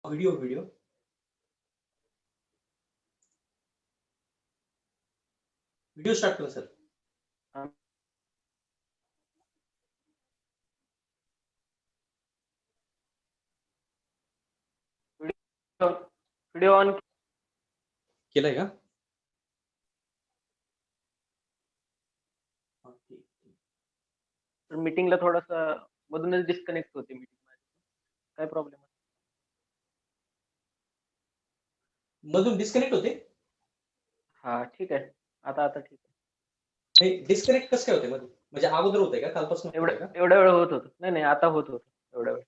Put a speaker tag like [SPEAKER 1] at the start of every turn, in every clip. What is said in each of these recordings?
[SPEAKER 1] Video video video start करा sir.
[SPEAKER 2] Video on
[SPEAKER 1] केलाय का?
[SPEAKER 2] मीटिंगला थोडासा मधूनच डिस्कनेक्ट होते मीटिंग. काय प्रॉब्लेम?
[SPEAKER 1] मधून डिस्कनेक्ट होते.
[SPEAKER 2] हा ठीक आहे. आता ठीक आहे.
[SPEAKER 1] नाही, डिस्कनेक्ट कसं काय होते मध्ये? म्हणजे अगोदर होते का? कालपासून होते का?
[SPEAKER 2] एवढा वेळ होत होतं. नाही आता होत होतं एवढा वेळ.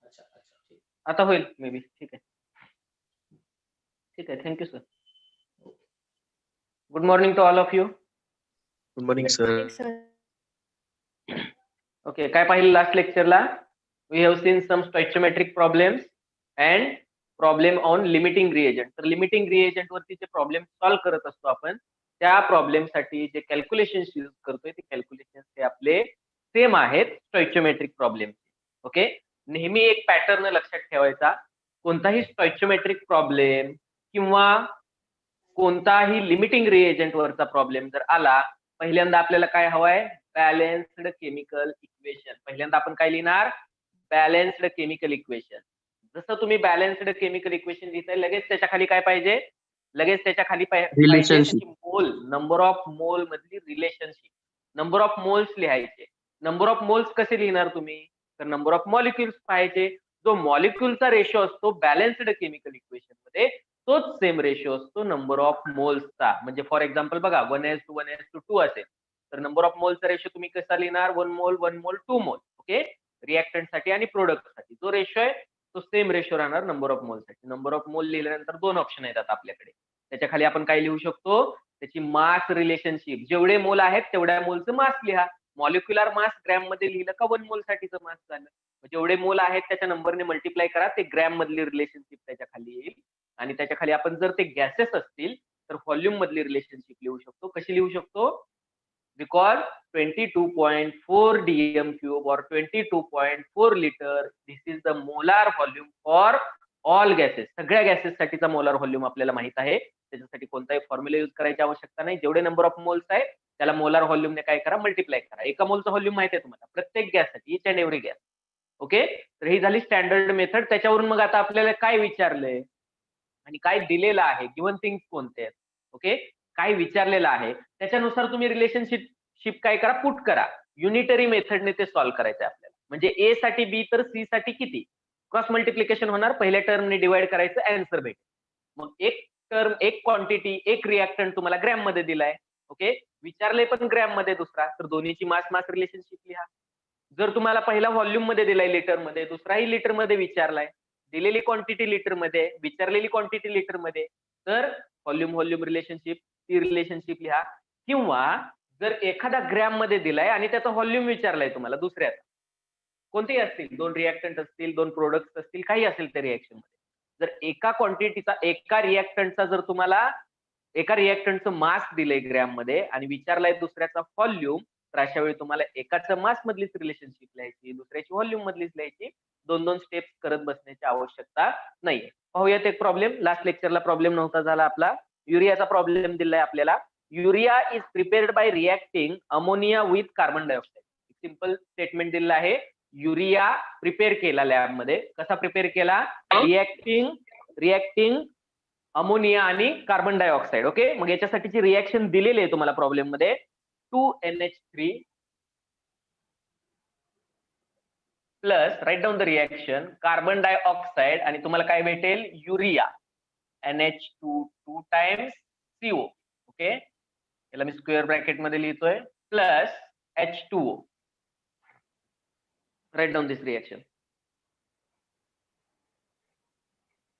[SPEAKER 1] अच्छा अच्छा ठीक.
[SPEAKER 2] आता होईल मे बी. ठीक आहे. ठीक आहे. Thank you sir. Good morning to all of you.
[SPEAKER 3] Good morning sir.
[SPEAKER 2] Okay, काय पाहिलं लास्ट लेक्चरला? We have seen some stoichiometric problems and problem on limiting reagent. तर लिमिटिंग रिएजंट वरती जे प्रॉब्लेम सॉल्व्ह करत असतो आपण, त्या प्रॉब्लेम साठी जे कॅल्क्युलेशन्स यूज करतोय ते कॅल्क्युलेशन्स हे आपले सेम आहेत स्टॉइचियोमेट्रिक प्रॉब्लेम. ओके, नेहमी एक पॅटर्न लक्षात ठेवायचा. कोणताही स्टॉइचियोमेट्रिक प्रॉब्लेम किंवा कोणताही लिमिटिंग रिएजंट वरचा प्रॉब्लेम जर आला, पहिल्यांदा आपल्याला काय हवंय? Balanced chemical equation. पहिल्यांदा आपण काय लिहिणार? Balanced chemical equation. जसं तुम्ही बॅलन्स्ड केमिकल इक्वेशन लिहिताय, लगेच त्याच्या खाली काय पाहिजे? लगेच त्याच्या खाली पाहिजे त्याची मोल, नंबर ऑफ मोल मधली रिलेशनशिप. नंबर ऑफ मोल्स लिहायचे. नंबर ऑफ मोल्स कसे लिहिणार तुम्ही? तर नंबर ऑफ मॉलिक्युल्स पाहिजे. जो मॉलिक्युलचा रेशो असतो बॅलन्स्ड केमिकल इक्वेशन मध्ये, तोच सेम रेशो असतो नंबर ऑफ मोल्सचा. म्हणजे फॉर एक्झाम्पल बघा, 1:2 असेल तर नंबर ऑफ मोलचा रेशो तुम्ही कसा लिहिणार? 1 मोल 1 मोल 2 मोल. ओके, रिएक्टंट साठी आणि प्रोडक्ट साठी जो रेशो आहे तो सेम रेशो राहणार नंबर ऑफ मोल साठी. नंबर ऑफ मोल लिहिल्यानंतर दोन ऑप्शन येतात आपल्याकडे. त्याच्या खाली आपण काय लिहू शकतो? त्याची मास रिलेशनशिप. जेवढे मोल आहेत तेवढ्या मोलचं मास लिहा. मॉलिक्युलर मास ग्रॅम मध्ये लिहिलं का 1 मोल साठीचं मास झालं. जेवढे मोल आहेत त्याच्या नंबरने मल्टिप्लाय करा, ते ग्रॅम मधली रिलेशनशिप त्याच्या खाली येईल. आणि त्याच्या खाली आपण जर ते गॅसेस असतील तर व्हॉल्यूम मधली रिलेशनशिप लिहू शकतो. कशी लिहू शकतो? because 22.4 dm cube or 22.4 liter, this is the molar volume for all gases. सगळ्या गॅसेस साठीचा मोलार व्हॉल्यूम आपल्याला माहित आहे. त्याच्यासाठी कोणताही फॉर्म्युला यूज करायची आवश्यकता नाही. जेवढे नंबर ऑफ मोल्स आहेत त्याला मोलार व्हॉल्यूमने काय करा? मल्टिप्लाय करा. एका मोलचा व्हॉल्यूम माहिती आहे तुम्हाला प्रत्येक गॅससाठी, each and every gas. Okay, तर ही झाली स्टँडर्ड मेथड. त्याच्यावरून मग आता आपल्याला काय विचारलंय आणि काय दिलेलं आहे, गिव्हन थिंग्स कोणते आहेत, ओके, काय विचारलेलं आहे त्याच्यानुसार तुम्ही रिलेशनशिप काय करा? पुट करा. युनिटरी मेथडने ते सॉल्व्ह करायचं आहे आपल्याला. म्हणजे ए साठी बी तर सी साठी किती? क्रॉस मल्टिप्लिकेशन होणार, पहिल्या टर्मने डिवाइड करायचं, आन्सर भेटेल. मग एक टर्म, एक क्वांटिटी, एक रिएक्टंट तुम्हाला ग्रॅम मध्ये दिलाय. ओके, विचारले पण ग्रॅम मध्ये दुसरा, तर दोन्हीची मास मास रिलेशनशिप लिहा. जर तुम्हाला पहिला व्हॉल्यूम मध्ये दिलाय लिटर मध्ये, दुसराही लिटर मध्ये विचारलाय, दिलेली क्वांटिटी लिटर मध्ये, विचारलेली क्वांटिटी लिटर मध्ये, तर व्हॉल्यूम व्हॉल्यूम रिलेशनशिप, ती रिलेशनशिप लिहा. किंवा जर एखादा ग्रॅम मध्ये दिलाय आणि त्याचा व्हॉल्यूम विचारलाय तुम्हाला दुसऱ्याचा, कोणतेही असतील, दोन रिएक्टंट असतील, दोन प्रोडक्ट्स असतील, काही असेल त्या रिएक्शन मध्ये, जर एका क्वांटिटीचा, एका रिएक्टंटचा जर तुम्हाला एका रिएक्टंटचं मास दिलंय ग्रॅम मध्ये आणि विचारलाय दुसऱ्याचा व्हॉल्यूम, तर अशा वेळी तुम्हाला एकाचं मास मधलीच रिलेशनशिप लिहायची, दुसऱ्याची व्हॉल्यूम मधलीच लिहायची. दोन दोन स्टेप्स करत बसण्याची आवश्यकता नाहीये. पाहूयात एक प्रॉब्लेम. लास्ट लेक्चरला प्रॉब्लेम नव्हता झाला आपला. युरियाचा प्रॉब्लेम दिलाय आपल्याला. Urea is prepared by reacting ammonia with carbon dioxide. Simple statement दिलेलं आहे. युरिया प्रिपेअर केला लॅबमध्ये. कसा प्रिपेअर केला? रिएक्टिंग अमोनिया आणि कार्बन डायऑक्साइड. ओके, मग याच्यासाठीची रिएक्शन दिलेली आहे तुम्हाला प्रॉब्लेम मध्ये. 2NH3 plus, right down the reaction, carbon dioxide आणि तुम्हाला काय भेटेल? Urea, NH2 2 times CO. Okay, याला मी स्क्वेअर ब्रॅकेट मध्ये लिहितोय, प्लस H2O. राईट डाऊन दिस रिएक्शन.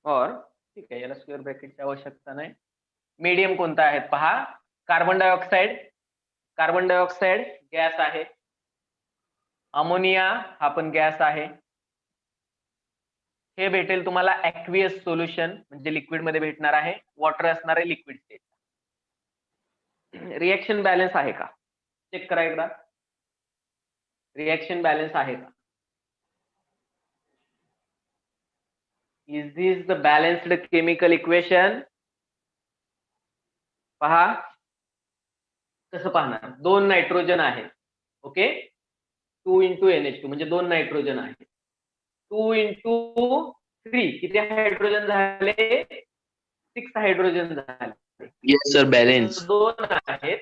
[SPEAKER 2] और ठीक आहे, याला स्क्वेअर ब्रॅकेटची आवश्यकता नाही. मीडियम कोणता आहे पहा, carbon dioxide. Carbon dioxide gas आहे. अमोनिया हा पण गॅस आहे. हे भेटेल तुम्हाला ऍक्वियस सोल्युशन, म्हणजे लिक्विड मध्ये भेटणार आहे. वॉटर असणार आहे लिक्विड स्टेट. रिएक्शन बॅलन्स आहे का चेक करा एकदा. रिएक्शन बॅलन्स आहे का? Is this the balanced chemical equation? पहा कसं पाहणार, 2 नायट्रोजन आहे. ओके, 2 into NH2 म्हणजे 2 नायट्रोजन आहे. 2 into 3 किती हायड्रोजन झाले? 6 हायड्रोजन झाले.
[SPEAKER 3] Yes, sir. Balance.
[SPEAKER 2] 2 आहेत.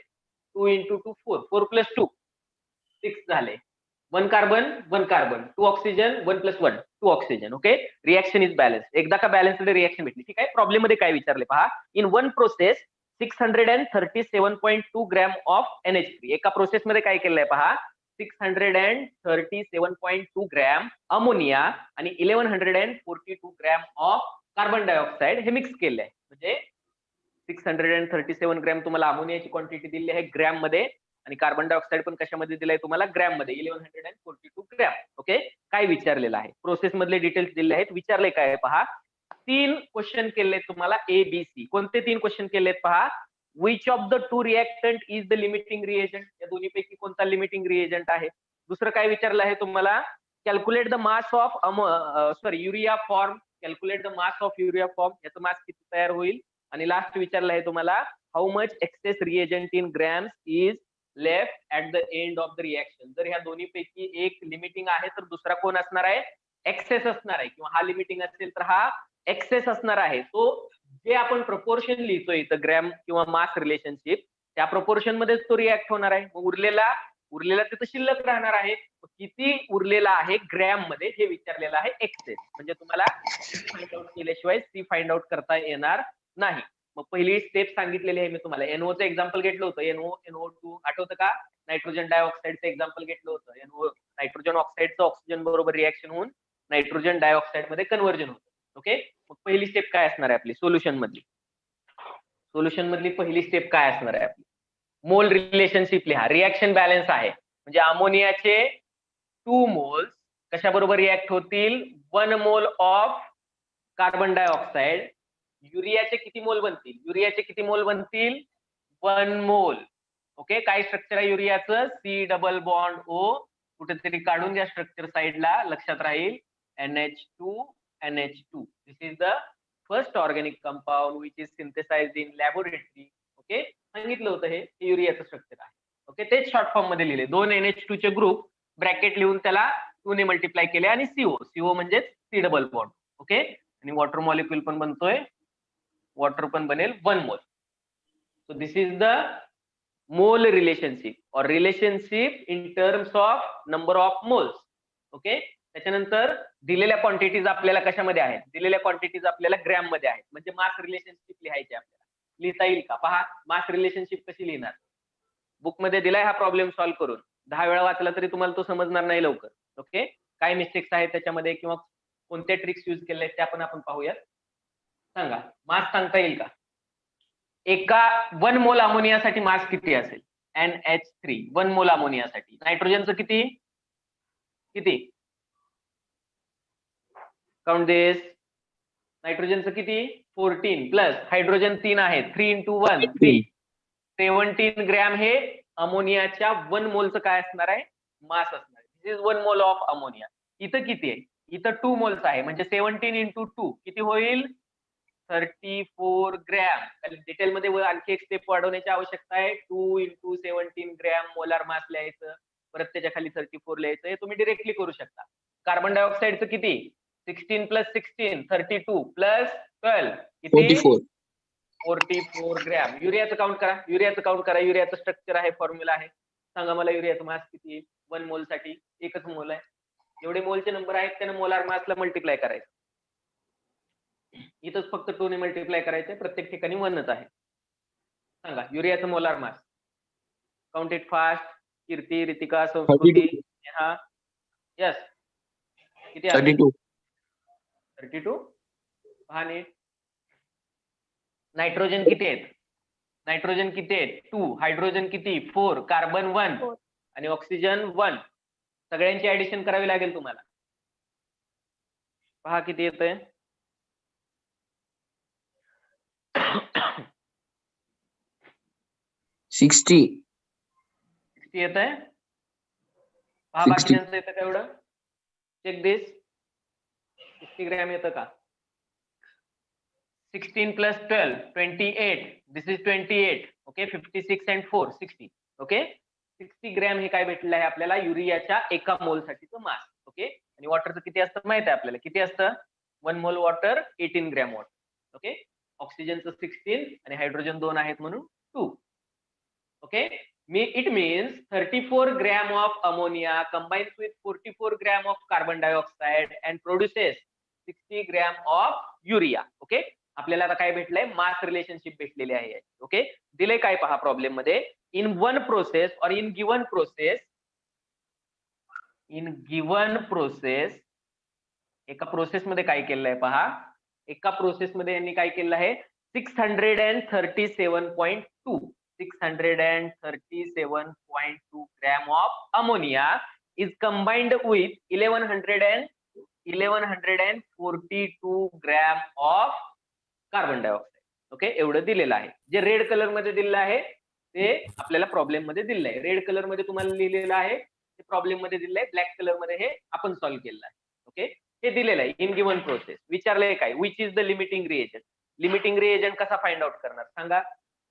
[SPEAKER 2] 2 into 2 4. 4 plus 2 6 झाले. 1 carbon 1 carbon, 2 oxygen, 1 plus 1 2 oxygen. Okay, reaction is balance. एकदा का बॅलन्स्ड रिएक्शन भेटली, ठीक आहे. प्रॉब्लेम मध्ये काय विचारले पहा, in one process 637.2 gram of NH3. एका प्रोसेस मध्ये काय केलंय पहा, 637.2 ग्रॅम अमोनिया आणि 1142 ग्रॅम ऑफ कार्बन डायऑक्साइड हे मिक्स केलंय. म्हणजे 637 ग्रॅम तुम्हाला अमोनियाची क्वांटिटी दिली आहे ग्रॅम मध्ये, आणि कार्बन डायऑक्साइड पण कशामध्ये दिलाय तुम्हाला? ग्रॅम मध्ये, 1142 ग्रॅम. ओके, काय विचारलेलं आहे, प्रोसेस मधले डिटेल्स दिले आहेत. विचारले काय पहा, 3 क्वेश्चन केले तुम्हाला ABC. कोणते 3 क्वेश्चन केलेत पहा, which of the 2 reactant is the limiting reagent? या दोन्हीपैकी कोणता लिमिटिंग रिएजंट आहे? दुसरं काय विचारलं आहे तुम्हाला, calculate the mass of urea form. Calculate the mass of urea form, याचं मास किती तयार होईल? आणि लास्ट विचारलं आहे तुम्हाला, how much excess reagent in grams is left at the end of the reaction. जर ह्या दोन्हीपैकी एक लिमिटिंग आहे तर दुसरा कोण असणार आहे? एक्सेस असणार आहे. किंवा हा लिमिटिंग असेल तर हा एक्सेस असणार आहे. तो जे आपण प्रपोर्शन लिहितोय इथं ग्रॅम किंवा मास रिलेशनशिप, त्या प्रपोर्शन मध्येच तो रिॲक्ट होणार आहे. मग उरलेला तिथं शिल्लक राहणार आहे. किती उरलेला आहे ग्रॅम मध्ये हे विचारलेलं आहे एक्सेस. म्हणजे तुम्हाला फाइंड आउट केल्याशिवाय सी फाइंड आउट करता येणार नाही. मग पहिली स्टेप सांगितलेली आहे मी तुम्हाला. NO चं एक्झाम्पल घेतलं होतं, NO2 आठवतं का? नायट्रोजन डायऑक्साइडचं एक्झाम्पल घेतलं होतं. नायट्रोजन ऑक्साइडचं ऑक्सिजन बरोबर रिएक्शन होऊन नायट्रोजन डायऑक्साइड मध्ये कन्व्हर्जन होतं. ओके, मग पहिली स्टेप काय असणार आहे आपली सोल्युशन मधली? सोल्युशन मधली पहिली स्टेप काय असणार आहे आपली? मोल रिलेशनशिप लिहा. रिएक्शन बॅलन्स आहे म्हणजे अमोनियाचे 2 मोल्स कशाबरोबर रिॲक्ट होतील? 1 मोल ऑफ कार्बन डायऑक्साइड. युरियाचे किती मोल बनतील? युरियाचे किती मोल बनतील? 1 मोल. ओके, काय स्ट्रक्चर आहे युरियाचं? C double bond O. कुठेतरी काढून द्या स्ट्रक्चर साइडला, लक्षात राहील. NH2 NH2. This is the first organic compound which is synthesized in laboratory. Okay, सांगितलं होतं हे युरियाचं स्ट्रक्चर आहे. ओके, तेच शॉर्ट फॉर्म मध्ये लिहिले. 2 NH2 चे ग्रुप ब्रॅकेट लिहून त्याला 2 ने मल्टिप्लाय केले आणि CO म्हणजेच C डबल बॉन्ड. ओके, आणि वॉटर मॉलिक्यूल पण बनतोय, वॉटर पण बनेल 1 mole. So this is the mole relationship or relationship in terms of number of moles. Okay, त्याच्यानंतर दिलेल्या क्वांटिटीज आपल्याला कशामध्ये आहेत? दिलेल्या क्वांटिटीज आपल्याला ग्रॅम मध्ये आहेत. म्हणजे मास रिलेशनशिप लिहायचे आपल्याला. लिहिता येईल का? पहा, मास रिलेशनशिप कशी लिहिणार? बुक मध्ये दिलाय हा प्रॉब्लेम सॉल्व्ह करून. 10 वेळा वाचला तरी तुम्हाला तो समजणार नाही लवकर. ओके, काय मिस्टेक्स आहेत त्याच्यामध्ये किंवा कोणत्या ट्रिक्स यूज केल्या त्या पण आपण पाहूयात. सांगा, मास सांगता येईल का? एका 1 मोल अमोनियासाठी मास किती असेल? NH3 1 मोल अमोनियासाठी. नायट्रोजनचं किती किती? काउंट दिस. नायट्रोजनचं किती? 14 प्लस हायड्रोजन 3 आहे. 3 into 1 3. 17 ग्रॅम हे अमोनियाच्या 1 मोलचं काय असणार आहे? मास असणार आहे. दिस इज 1 मोल ऑफ अमोनिया. इथं किती आहे? इथं 2 मोल्स आहे. म्हणजे 17 into 2 किती होईल? 34 ग्रॅम. डिटेल मध्ये आणखी एक स्टेप वाढवण्याची आवश्यकता आहे. 2 into 17 ग्रॅम मोलार मास लिहायचं, परत त्याच्या खाली 34 लिहायचं. हे तुम्ही डिरेक्टली करू शकता. कार्बन डायऑक्साइडचं किती? 16 plus 16 32 plus 12 किती? 44 ग्रॅम. युरियाचं काउंट करा. युरियाचं स्ट्रक्चर आहे, फॉर्म्युला आहे. सांगा मला युरियाचं मास किती? 1 मोल साठी एकच मोल आहे. जेवढे मोलचे नंबर आहेत त्यानं मोलार मासला मल्टिप्लाय करायचं. इथंच फक्त 2 ने मल्टिप्लाय करायचंय, प्रत्येक ठिकाणी 1च आहे. सांगा युरियाचं molar mass. Count it fast. Kirti, Ritika, Sanskriti, Neha. Yes, किती आहे? 32. पहा नीट. नायट्रोजन किती आहेत? 2. हायड्रोजन किती? 4. कार्बन 1 आणि ऑक्सिजन 1. सगळ्यांची ऍडिशन करावी लागेल तुम्हाला. पहा किती येतंय?
[SPEAKER 3] 60
[SPEAKER 2] येतंय. पहा बाकीच्यांचं येतं का एवढं? चेक दिस. 60 ग्रॅम येतं का? 16 plus 12, 28. This is 28. Okay, 56 and 4, 60. Okay, 60 gram हे काय भेटलेलं आहे आपल्याला युरियाच्या एका मोल साठीचं मास. ओके, आणि वॉटरचं किती असतं माहित आहे आपल्याला, किती असतं? 1 मोल वॉटर 18 ग्रॅम वॉटर. ओके, ऑक्सिजनचं 16 आणि हायड्रोजन 2 आहेत म्हणून 2. Okay, it means 34 gram of ammonia combines with 44 gram of carbon dioxide and produces 60 gram of urea. Okay, आपल्याला आता काय भेटलंय? मास रिलेशनशिप भेटलेली आहे. ओके, दिले काय पहा प्रॉब्लेम मध्ये, इन वन प्रोसेस और इन गिवन प्रोसेस एका प्रोसेस मध्ये काय केलेलं आहे पहा, एका प्रोसेस मध्ये यांनी काय केलेलं आहे 637.2 gram of ammonia is combined with 1142 gram of carbon dioxide. Okay, एवढं दिलेलं आहे. जे रेड कलर मध्ये दिलेलं आहे ते आपल्याला प्रॉब्लेम मध्ये दिलेलं आहे. रेड कलर मध्ये तुम्हाला लिहिलेलं आहे ते प्रॉब्लेम मध्ये दिलेलं आहे, ब्लॅक कलर मध्ये हे आपण सॉल्व्ह केलेलं आहे. ओके, हे दिलेलं आहे इन गिवन प्रोसेस. विचारलंय काय, which is the limiting reagent. Limiting reagent कसा फाइंड आउट करणार सांगा?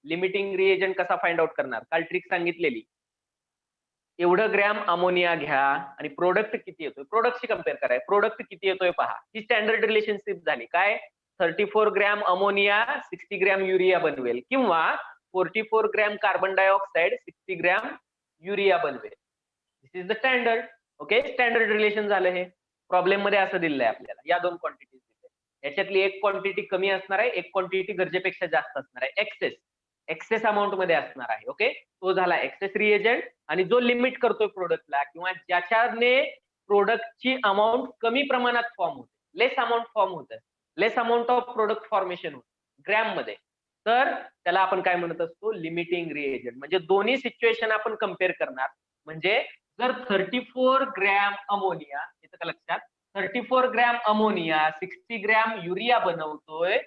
[SPEAKER 2] लिमिटिंग रिएजंट कसा फाइंड आउट करणार? काल ट्रिक सांगितलेली, एवढं ग्रॅम अमोनिया घ्या आणि प्रोडक्ट किती येतोय, प्रोडक्टशी कम्पेअर करा. प्रोडक्ट किती येतोय पहा, ही स्टँडर्ड रिलेशनशिप झाली. काय, 34 ग्रॅम अमोनिया 60 ग्रॅम युरिया बनवेल, किंवा 44 gram carbon dioxide 60 gram urea बनवेल. This is the standard. Okay, standard relation झालं हे. प्रॉब्लेम मध्ये असं दिलेलं आहे आपल्याला, या दोन क्वांटिटीज दिल्या, याच्यातली एक क्वांटिटी कमी असणार आहे, एक क्वांटिटी गरजेपेक्षा जास्त असणार आहे, एक्सेस अमाऊंट मध्ये असणार आहे. ओके, तो झाला एक्सेस रिएजंट. आणि जो लिमिट करतोय प्रोडक्टला, किंवा ज्याच्याने प्रोडक्टची अमाऊंट कमी प्रमाणात फॉर्म होते, लेस अमाऊंट फॉर्म होते, लेस अमाऊंट ऑफ प्रोडक्ट फॉर्मेशन होते ग्रॅम मध्ये, तर त्याला आपण काय म्हणत असतो? Limiting reagent. म्हणजे दोन्ही सिच्युएशन आपण कम्पेअर करणार. म्हणजे जर 34 ग्रॅम अमोनिया, येतं का लक्षात, 34 ग्रॅम अमोनिया 60 ग्रॅम युरिया बनवतोय,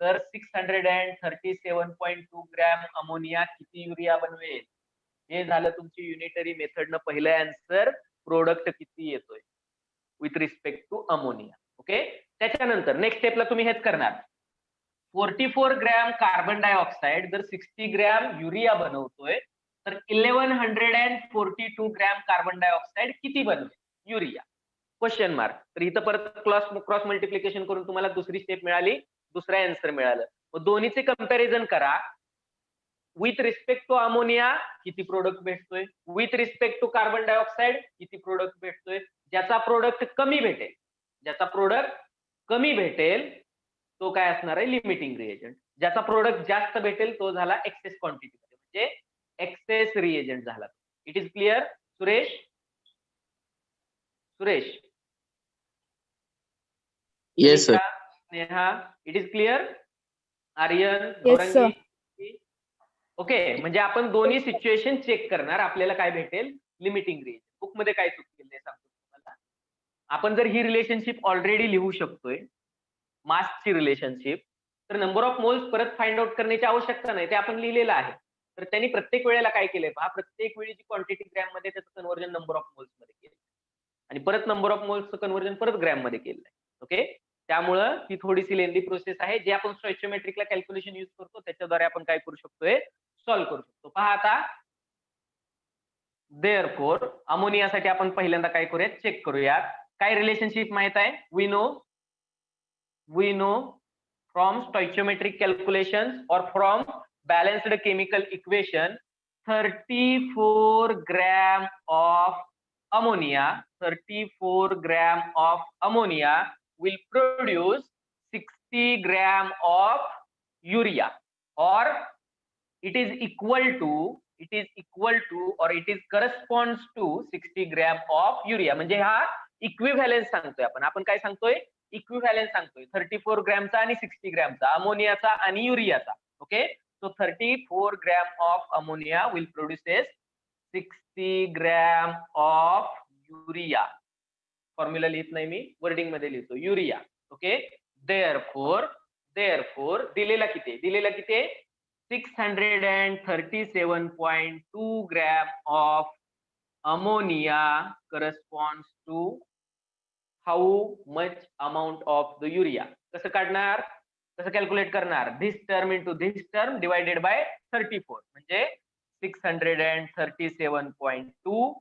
[SPEAKER 2] तर 637.2 ग्रॅम अमोनिया किती युरिया बनवेल? हे झालं तुमची युनिटरी मेथडनं पहिलं आन्सर, प्रोडक्ट किती येतोय with respect to ammonia. Okay, त्याच्यानंतर नेक्स्ट स्टेपला तुम्ही हेच करणार. 44 ग्रॅम कार्बन डायऑक्साइड जर 60 ग्रॅम युरिया बनवतोय, तर 1142 ग्रॅम कार्बन डायऑक्साइड किती बनवेल युरिया? Question mark. तर इथं परत क्रॉस मल्टिप्लिकेशन करून तुम्हाला दुसरी स्टेप मिळाली, दुसरं आन्सर मिळालं. मग दोन्हीचे कंपॅरिझन करा. विथ रिस्पेक्ट टू अमोनिया किती प्रोडक्ट भेटतोय, with respect to carbon dioxide किती प्रोडक्ट भेटतोय. ज्याचा प्रोडक्ट कमी भेटेल तो काय असणार आहे? Limiting reagent. ज्याचा प्रोडक्ट जास्त भेटेल तो झाला एक्सेस क्वांटिटी, म्हणजे एक्सेस रिएजंट झाला. It is clear Suresh?
[SPEAKER 3] Yes, sir.
[SPEAKER 2] Sneha, it is clear? Aryan,
[SPEAKER 4] Yes, sir.
[SPEAKER 2] Okay, म्हणजे आपण दोन्ही सिच्युएशन चेक करणार, आपल्याला काय भेटेल? Limiting reagent. बुक मध्ये काय चूक केली सांगतो तुम्हाला. आपण जर ही रिलेशनशिप ऑलरेडी लिहू शकतोय, मासची रिलेशनशिप, तर नंबर ऑफ मोल्स परत फाइंड आउट करण्याची आवश्यकता नाही, ते आपण लिहिलेलं आहे. तर त्यांनी प्रत्येक वेळेला काय केलंय पहा, प्रत्येक वेळी जी क्वांटिटी ग्रॅम मध्ये त्याचं कन्व्हर्जन नंबर ऑफ मोल्स मध्ये केलं, आणि परत नंबर ऑफ मोल्सचं कन्व्हर्जन परत ग्रॅम मध्ये केलंय. ओके, त्यामुळं ती थोडीशी लेंदी प्रोसेस आहे, जे आपण स्टॉइचियोमेट्रिकला कॅल्क्युलेशन युज करतो त्याच्याद्वारे आपण काय करू शकतोय? सॉल्व्ह करू शकतो. पहा आता, देअरफॉर अमोनियासाठी आपण पहिल्यांदा काय करूयात? चेक करूयात. काय रिलेशनशिप माहित आहे? we know from stoichiometric calculations or from balanced chemical equation, 34 gram of ammonia will produce 60 gram of urea, or it is equal to or it is corresponds to 60 gram of urea. म्हणजे हा equivalence सांगतोय आपण काय सांगतोय? Equivalence सांगतोय 34 ग्रॅमचा आणि 60 ग्रॅमचा, अमोनियाचा आणि युरियाचा. Okay, so 34 gram of ammonia will produces 60 gram of urea. Formula लिहित नाही मी, वर्डिंग मध्ये लिहितो युरिया. ओके, देअरफॉर दिलेला किती? 637.2 gram of ammonia corresponds to how much amount of the urea. कसं काढणार? कसं कॅल्क्युलेट करणार? This term into this term divided by 34 म्हणजे 637.2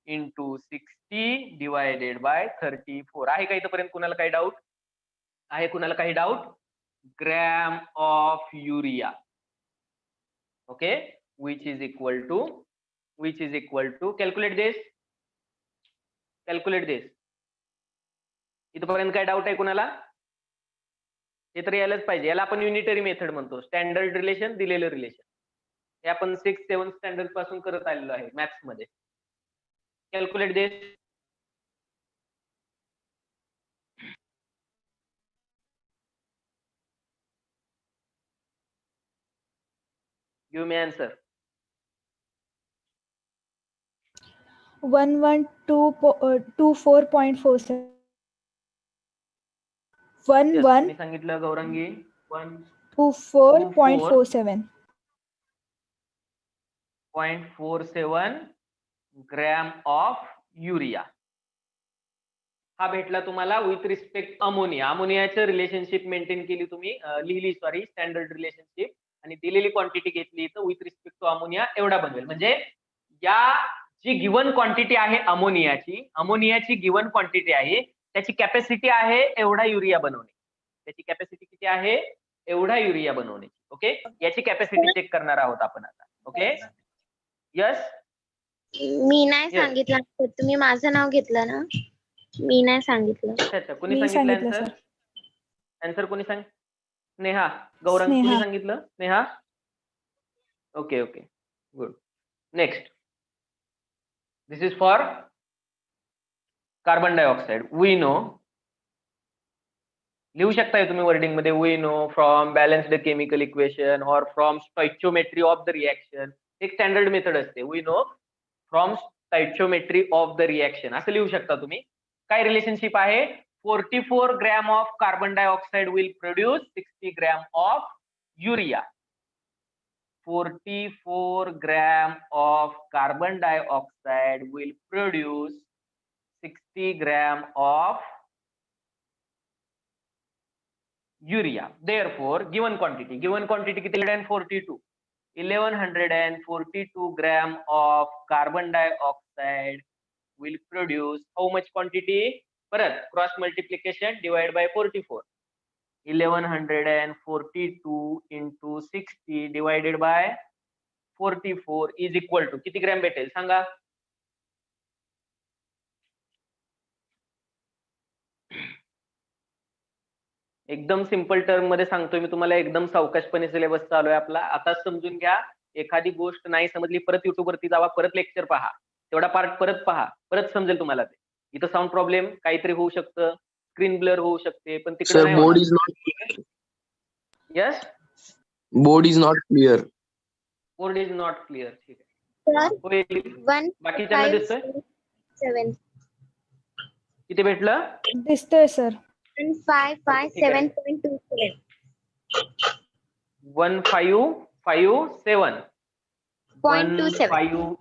[SPEAKER 2] इंटू 60 डिवायडेड बाय 34. आहे का इथपर्यंत कुणाला काही डाऊट? आहे कुणाला काही doubt? Gram of urea, okay, which is equal to calculate this. इथपर्यंत काय डाऊट आहे कुणाला? हे तर यायलाच पाहिजे. याला आपण युनिटरी मेथड म्हणतो. स्टँडर्ड रिलेशन, दिलेलं रिलेशन. हे आपण 6-7 स्टँडर्ड पासून करत आलेलो आहे मॅथ्स मध्ये. Calculate this. Give me answer.
[SPEAKER 4] 1124.47.
[SPEAKER 2] मी सांगितलं गौरंगी
[SPEAKER 4] 124.47.
[SPEAKER 2] 0.47 gram of urea. हा भेटला तुम्हाला विथ रिस्पेक्ट अमोनिया. अमोनियाचं रिलेशनशिप मेंटेन केली तुम्ही, लिहिली सॉरी स्टँडर्ड रिलेशनशिप, आणि दिलेली क्वांटिटी घेतली तर विथ रिस्पेक्ट टू अमोनिया एवढा बनवेल. म्हणजे या जी गिवन क्वांटिटी आहे अमोनियाची गिवन क्वांटिटी आहे, त्याची कॅपॅसिटी आहे एवढा युरिया बनवणे. त्याची कॅपॅसिटी किती आहे? एवढा युरिया बनवणे. ओके, याची कॅपॅसिटी चेक करणार आहोत आपण आता. Okay, yes.
[SPEAKER 5] मी नाही सांगितलं, तुम्ही माझं नाव घेतलं ना. मी नाही सांगितलं.
[SPEAKER 2] अच्छा, कुणी
[SPEAKER 4] मी
[SPEAKER 2] सांगितलं
[SPEAKER 4] सांगितलं,
[SPEAKER 2] आन्सर? आन्सर कोणी सांग? स्नेहा. गौरंग कुणी
[SPEAKER 4] स्नेहा.
[SPEAKER 2] सांगितलं? Sneha. Okay, good. Next, this is for carbon dioxide. We know, लिहू शकताय तुम्ही वर्डिंग मध्ये, we know from balanced chemical equation or from stoichiometry of the reaction. एक स्टँडर्ड मेथड असते. We know from stoichiometry of the reaction असं लिहू शकता तुम्ही. काय रिलेशनशिप आहे? 44 gram of carbon dioxide will produce 60 gram of urea. 44 gram of carbon dioxide will produce 60 gram of urea. Therefore, given quantity किती? 1142. 1142 gram of carbon dioxide will produce how much quantity? परत cross multiplication divide by 44. 1142 into 60 divided by 44 is equal to किती gram भेटेल सांगा? एकदम simple term मध्ये सांगतोय मी तुम्हाला, एकदम सावकाशपणे सिलेबस चालू आहे आपला. आता समजून घ्या. एखादी गोष्ट नाही समजली परत युट्यूब वरती जावा, परत लेक्चर पहा, तेवढा पार्ट परत पहा, परत समजेल तुम्हाला ते. इथं साऊंड प्रॉब्लेम काहीतरी होऊ शकतं, स्क्रीन ब्लर होऊ शकते, पण तिकडे
[SPEAKER 3] Sir,
[SPEAKER 2] नाही
[SPEAKER 3] board
[SPEAKER 2] होणार.
[SPEAKER 3] is not clear.
[SPEAKER 2] Yes,
[SPEAKER 3] Board is not clear.
[SPEAKER 2] Board is not clear. ठीक आहे,
[SPEAKER 5] सर
[SPEAKER 2] होईल. बाकीच्यांना दिसतोय
[SPEAKER 5] 157.
[SPEAKER 2] किती भेटलं?
[SPEAKER 4] दिसतोय sir.
[SPEAKER 5] 1557.27.
[SPEAKER 2] 1557.
[SPEAKER 5] 0.27.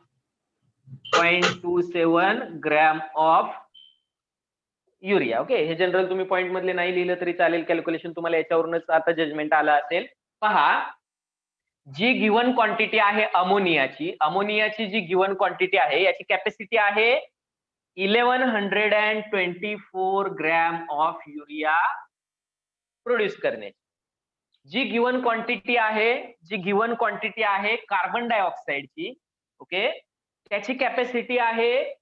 [SPEAKER 2] 15.27 gram of urea. Okay, हे जनरल तुम्ही पॉइंट मधले नाही लिहिलं तरी चालेल. कॅल्क्युलेशन तुम्हाला याच्यावरूनच आता जजमेंट आलं असेल. पहा, जी गिवन क्वांटिटी आहे अमोनियाची जी गिवन क्वांटिटी आहे याची कॅपॅसिटी आहे 1124 ग्रॅम ऑफ युरिया प्रोड्यूस करण्याची. जी गिवन क्वांटिटी आहे कार्बन डायऑक्साइडची, ओके, त्याची कॅपॅसिटी आहे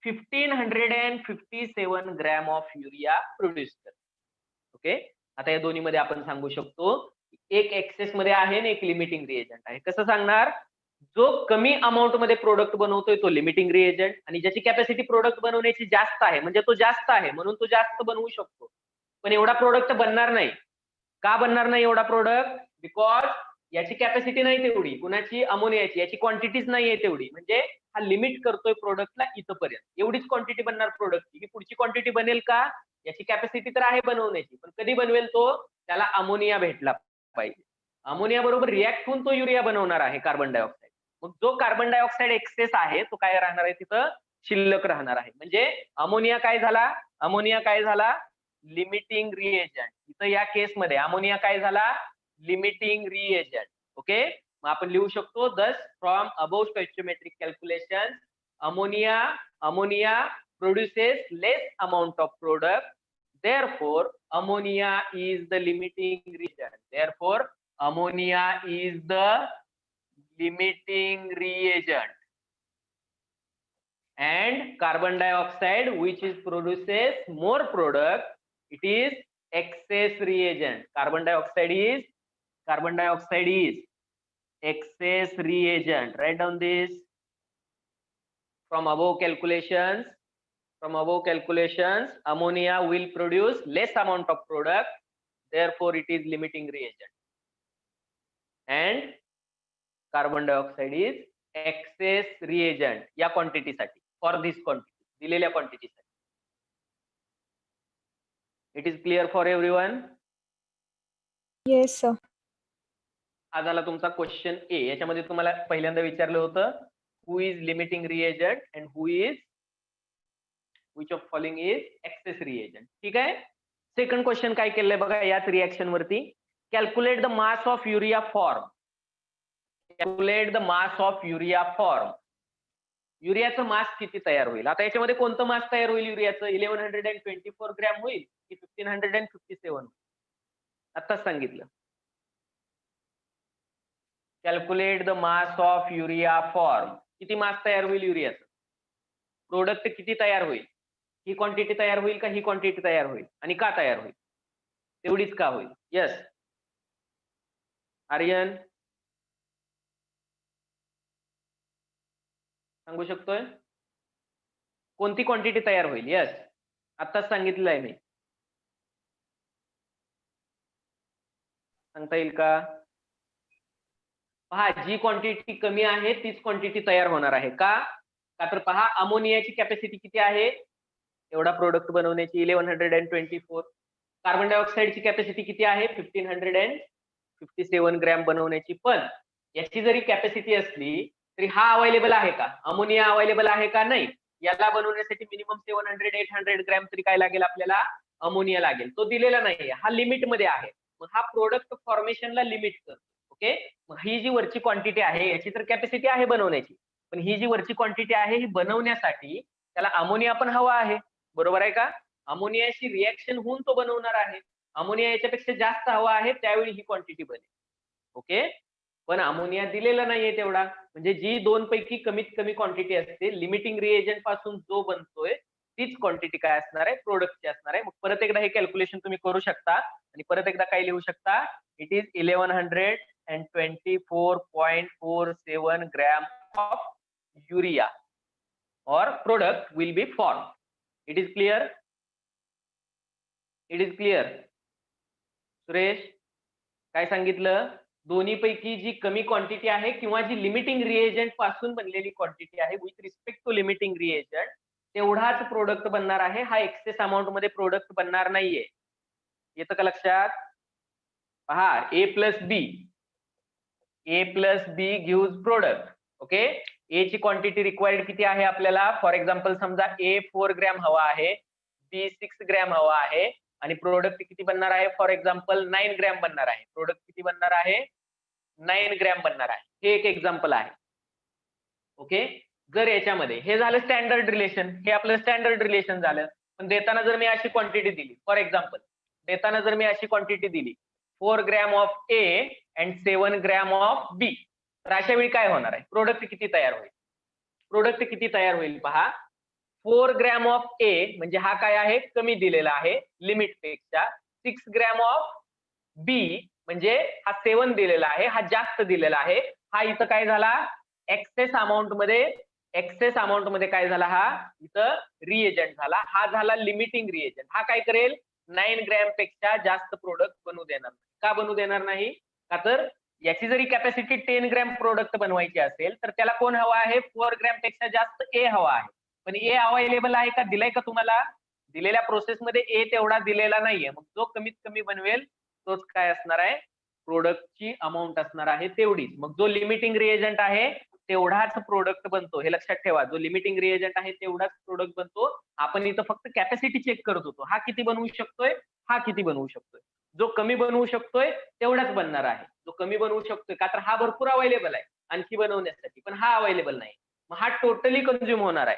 [SPEAKER 2] 1557 ग्रॅम ऑफ युरिया प्रोड्यूस कर. ओके, आता या दोन्ही मध्ये आपण सांगू शकतो एक एक्सेस मध्ये आहे आणि एक लिमिटिंग रिएजंट आहे. कसं सांगणार? जो कमी अमाऊंट मध्ये प्रोडक्ट बनवतोय तो लिमिटिंग रिएजंट, आणि ज्याची कॅपॅसिटी प्रोडक्ट बनवण्याची जास्त आहे म्हणजे तो जास्त आहे म्हणून तो जास्त बनवू शकतो, पण एवढा प्रोडक्ट बनणार नाही. का बनणार नाही एवढा प्रोडक्ट? बिकॉज याची कॅपॅसिटी नाही तेवढी, कुणाची? अमोनियाची. याची क्वांटिटीच नाहीये तेवढी, म्हणजे हा लिमिट करतोय प्रोडक्टला इथपर्यंत. एवढीच क्वांटिटी बनणार प्रोडक्टची. ही पुढची क्वांटिटी बनेल का? याची कॅपॅसिटी तर आहे बनवण्याची, पण कधी बनवेल तो? त्याला अमोनिया भेटला पाहिजे. अमोनिया बरोबर रिॲक्ट होऊन तो युरिया बनवणार आहे कार्बन डायऑक्साइड. मग जो कार्बन डायऑक्साइड एक्सेस आहे तो काय राहणार आहे? तिथं शिल्लक राहणार आहे. म्हणजे अमोनिया काय झाला? Limiting reagent. इथं या केसमध्ये अमोनिया काय झाला, लिमिटिंग रिएजंट. ओके, मग आपण लिहू शकतो thus from above stoichiometric calculation ammonia produces less amount of product, therefore ammonia is the limiting reagent. Therefore ammonia is the limiting reagent. And carbon dioxide, which is produces more product, it is excess reagent. Carbon dioxide is excess reagent. Write down this. From above calculations, ammonia will produce less amount of product, therefore it is limiting reagent. And carbon dioxide is excess reagent या quantity साठी, for this quantity, दिलेल्या quantity साठी. It is clear for everyone?
[SPEAKER 4] Yes, sir.
[SPEAKER 2] हा झाला तुमचा question ए. याच्यामध्ये तुम्हाला पहिल्यांदा विचारलं होतं who is limiting reagent and which of following is excess reagent. ठीक आहे. सेकंड क्वेश्चन काय केलंय बघा याच रिएक्शन वरती. Calculate the mass of urea form. युरियाचं मास किती तयार होईल. आता याच्यामध्ये कोणतं मास तयार होईल युरियाचं, 1124 ग्रॅम होईल की 1557? आताच सांगितलं. Calculate the mass of urea form. किती मास तयार होईल युरियाचं, प्रोडक्ट किती तयार होईल, ही क्वांटिटी तयार होईल का ही क्वांटिटी तयार होईल, आणि का तयार होईल, तेवढीच का होईल. यस आर्यन सांगू शकतोय कोणती क्वांटिटी तयार होईल. यस आताच सांगितलं आहे मी, सांगता येईल का. पहा जी क्वांटिटी कमी आहे तीच क्वांटिटी तयार होणार आहे. का तर पहा अमोनियाची कॅपॅसिटी किती आहे एवढा प्रोडक्ट बनवण्याची, 1124. कार्बन डायऑक्साइडची कॅपॅसिटी किती आहे, 1557 ग्रॅम बनवण्याची. पण याची जरी कॅपॅसिटी असली तरी हा अवेलेबल आहे का, अमोनिया अवेलेबल आहे का, नाही. याला बनवण्यासाठी मिनिमम 700-800 ग्रॅम तरी काय लागेल आपल्याला, अमोनिया लागेल. तो दिलेला नाहीये, हा लिमिट मध्ये आहे. मग हा प्रोडक्ट फॉर्मेशनला लिमिट करतो. ओके, मग ही जी वरची क्वांटिटी आहे याची तर कॅपॅसिटी आहे बनवण्याची, पण ही जी वरची क्वांटिटी आहे ही बनवण्यासाठी त्याला अमोनिया पण हवा आहे. बरोबर आहे का. अमोनियाशी रिएक्शन होऊन तो बनवणार आहे. अमोनिया याच्यापेक्षा जास्त हवा आहे त्यावेळी ही क्वांटिटी बनेल. ओके, पण अमोनिया दिलेला नाहीये तेवढा. म्हणजे जी दोन पैकी कमीत कमी क्वांटिटी असते लिमिटिंग रिएजंट पासून जो बनतोय तीच क्वांटिटी काय असणार आहे, प्रोडक्टची असणार आहे. मग परत एकदा हे कॅल्क्युलेशन तुम्ही करू शकता आणि परत एकदा काय लिहू शकता, it is 1124.47 gram of urea or product will be formed. It is clear? It is clear? Suresh काय सांगितलं, दोन्ही पैकी जी कमी क्वांटिटी आहे किंवा जी लिमिटिंग रिएजंट पासून बनलेली क्वांटिटी आहे with respect to limiting reagent तेवढाच प्रोडक्ट बनणार आहे. हा एक्सेस अमाऊंट मध्ये प्रोडक्ट बनणार नाहीये. येतं का लक्षात. पहा A plus B gives product. Okay, A ची क्वांटिटी रिक्वायर्ड किती आहे आपल्याला, फॉर एक्झाम्पल समजा ए 4 ग्रॅम हवा आहे, बी 6 ग्रॅम हवा आहे आणि प्रोडक्ट किती बनणार आहे, फॉर एक्झाम्पल 9 ग्रॅम बनणार आहे. प्रोडक्ट किती बनणार आहे, 9 ग्रॅम बनणार आहे. हे एक एक्झाम्पल आहे. ओके, जर याच्यामध्ये हे झालं स्टँडर्ड रिलेशन, हे आपलं स्टँडर्ड रिलेशन झालं. पण देताना जर मी अशी क्वांटिटी दिली, फॉर एक्झाम्पल देताना जर मी अशी क्वांटिटी दिली 4 gram of A and 7 gram of B, तर अशा वेळी काय होणार आहे, प्रोडक्ट किती तयार होईल. प्रोडक्ट किती तयार होईल पहा, 4 ग्रॅम ऑफ ए म्हणजे हा काय आहे, कमी दिलेला आहे लिमिट पेक्षा. 6 ग्रॅम ऑफ बी म्हणजे हा 7 दिलेला आहे, हा जास्त दिलेला आहे. हा इथं काय झाला, एक्सेस अमाऊंट मध्ये काय झाला, हा इथं रिएजंट झाला. हा झाला लिमिटिंग रिएजंट. हा काय करेल, 9 ग्रॅम पेक्षा जास्त प्रोडक्ट बनवू देणार. का बनवू देणार नाही, का तर याची जरी कॅपॅसिटी 10 ग्रॅम प्रोडक्ट बनवायची असेल तर त्याला कोण हवा आहे, 4 ग्रॅम पेक्षा जास्त ए हवा आहे. पण ए अवेलेबल आहे का, दिलाय का तुम्हाला, दिलेल्या प्रोसेसमध्ये ए तेवढा दिलेला नाहीये. मग जो कमीत कमी बनवेल तोच काय असणार आहे, प्रोडक्टची अमाऊंट असणार आहे तेवढीच. मग जो लिमिटिंग रिएजंट आहे तेवढाच प्रोडक्ट बनतो. हे लक्षात ठेवा, जो लिमिटिंग रिएजंट आहे तेवढाच प्रोडक्ट बनतो. आपण इथं फक्त कॅपॅसिटी चेक करत होतो, हा किती बनवू शकतोय, हा किती बनवू शकतोय. जो कमी बनवू शकतोय तेवढाच बनणार आहे. जो कमी बनवू शकतोय का तर हा भरपूर अवेलेबल आहे आणखी बनवण्यासाठी, पण हा अवेलेबल नाही, मग हा टोटली कंझ्युम होणार आहे.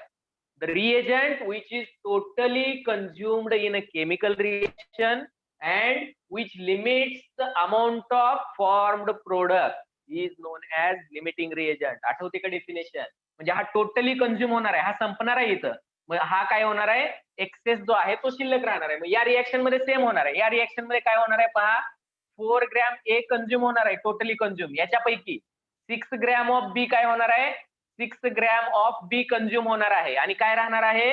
[SPEAKER 2] The reagent which is totally consumed in a chemical reaction and which limits the amount of formed product is known as limiting reagent. आठवते का डेफिनेशन? म्हणजे हा टोटली कंझ्युम होणार आहे, हा संपणार आहे इथं. मग हा काय होणार आहे, एक्सेस जो आहे तो शिल्लक राहणार आहे. मग या रिएक्शन मध्ये सेम होणार आहे. या रिएक्शन मध्ये काय होणार आहे पहा, 4 ग्रॅम ए कंझ्युम होणार आहे, टोटली कंझ्युम. याच्यापैकी 6 ग्रॅम ऑफ बी काय होणार आहे, 6 ग्रॅम ऑफ बी कंझ्युम होणार आहे. आणि काय राहणार आहे,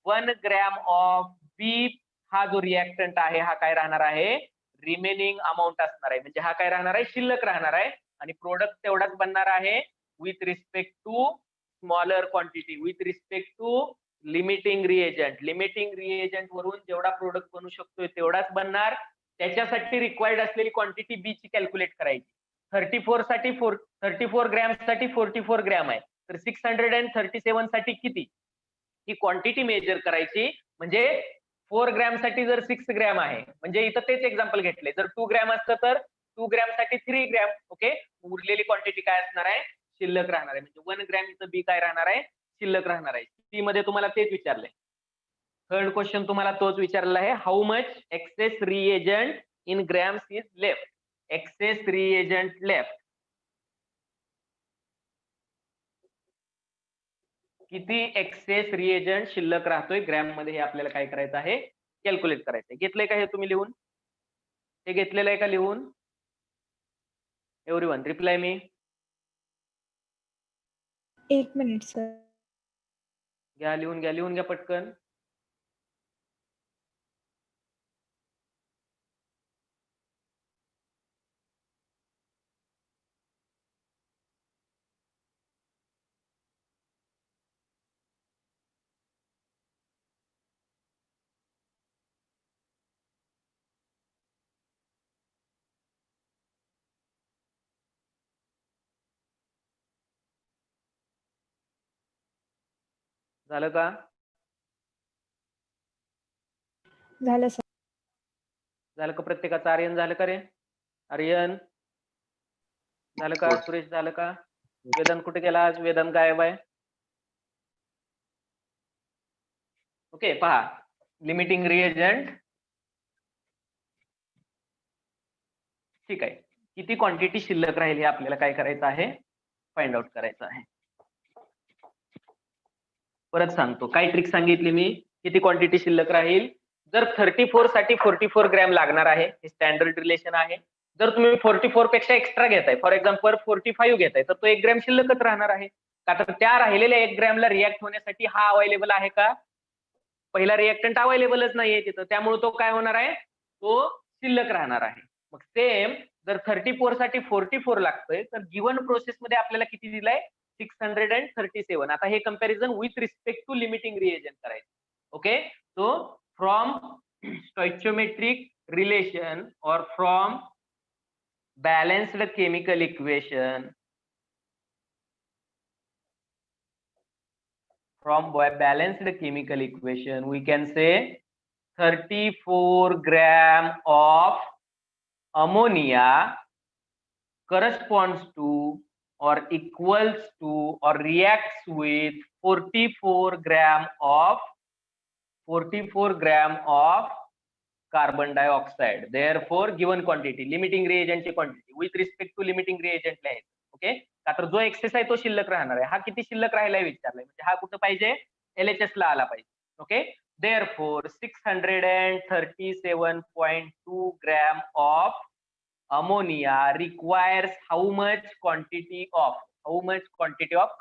[SPEAKER 2] 1 ग्रॅम ऑफ बी हा जो रिएक्टंट आहे हा काय राहणार आहे, रिमेनिंग अमाऊंट असणार आहे. म्हणजे हा काय राहणार आहे, शिल्लक राहणार आहे. आणि प्रोडक्ट तेवढाच बनणार आहे with respect to smaller quantity, with respect to limiting reagent. Limiting reagent वरून जेवढा प्रोडक्ट बनू शकतोय तेवढाच बनणार. त्याच्यासाठी रिक्वायर्ड असलेली क्वांटिटी बी ची कॅल्क्युलेट करायची. 34 ग्रॅम साठी 44 ग्रॅम आहे, तर 637 साठी किती, ही क्वांटिटी मेजर करायची. म्हणजे 4 ग्रॅम साठी जर 6 ग्रॅम आहे, म्हणजे इथं तेच एक्झाम्पल घेतले. जर 2 ग्रॅम असतं तर 2 ग्रॅम साठी 3 ग्रॅम. ओके, उरलेली क्वांटिटी काय असणार आहे, शिल्लक राहणार आहे. म्हणजे 1 ग्रॅम इथं बी काय राहणार आहे, शिल्लक राहणार आहे. सी मध्ये तुम्हाला तेच विचारलंय. थर्ड क्वेश्चन तुम्हाला तोच विचारलेला आहे, how much excess reagent in grams is left. Excess reagent left, किती एक्सेस रिएजंट शिल्लक राहतोय ग्रॅम मध्ये, हे आपल्याला काय करायचं आहे, कॅल्क्युलेट करायचं आहे. घेतलंय का हे तुम्ही लिहून, हे घेतलेलं आहे का लिहून? एव्हरीवन रिप्लाय मी.
[SPEAKER 4] 1 मिनिट सर.
[SPEAKER 2] घ्या लिहून घ्या, लिहून घ्या पटकन. झालं का?
[SPEAKER 4] झालं सर.
[SPEAKER 2] झालं का प्रत्येकाचं? आर्यन झालं का रे? आर्यन झालं का? सुरेश झालं का? वेदांत कुठे गेला आज? वेदांत गायब आहे. ओके, पहा लिमिटिंग रिएजंट, ठीक आहे, किती क्वांटिटी शिल्लक राहील हे आपल्याला काय करायचं आहे, फाइंड आउट करायचं आहे. परत सांगतो, काय ट्रिक सांगितली मी, किती क्वांटिटी शिल्लक राहील. जर 34 साठी 44 ग्रॅम लागणार आहे, हे स्टँडर्ड रिलेशन आहे. जर तुम्ही 44 पेक्षा एक्स्ट्रा घेताय, फॉर एक्झाम्पल 45 घेताय, तर तो 1 ग्रॅम शिल्लकच राहणार आहे. का तर त्या राहिलेल्या 1 ग्रॅमला रिॲक्ट होण्यासाठी हा अवेलेबल आहे का, पहिला रिएक्टंट अवेलेबलच नाहीये तिथं, त्यामुळे तो काय होणार आहे, तो शिल्लक राहणार आहे. मग सेम जर 34 साठी 44 लागतोय, तर गिवन प्रोसेस मध्ये आपल्याला किती दिलाय, 637. आता हे comparison with respect to limiting reagent करायचं. Okay, so from stoichiometric relation और from balanced chemical equation, from balanced chemical equation we can say 34 gram of ammonia corresponds to or equals to or reacts with 44 gram of carbon dioxide. Therefore given quantity, limiting reagent ची quantity with respect to limiting reagent लिहायचं. Okay, का तर जो access आहे तो शिल्लक राहणार आहे. हा किती शिल्लक राहिलाय विचारलाय, म्हणजे हा कुठं पाहिजे, LHS ला आला पाहिजे. Okay, therefore 637.2 gram of ammonia requires how much quantity of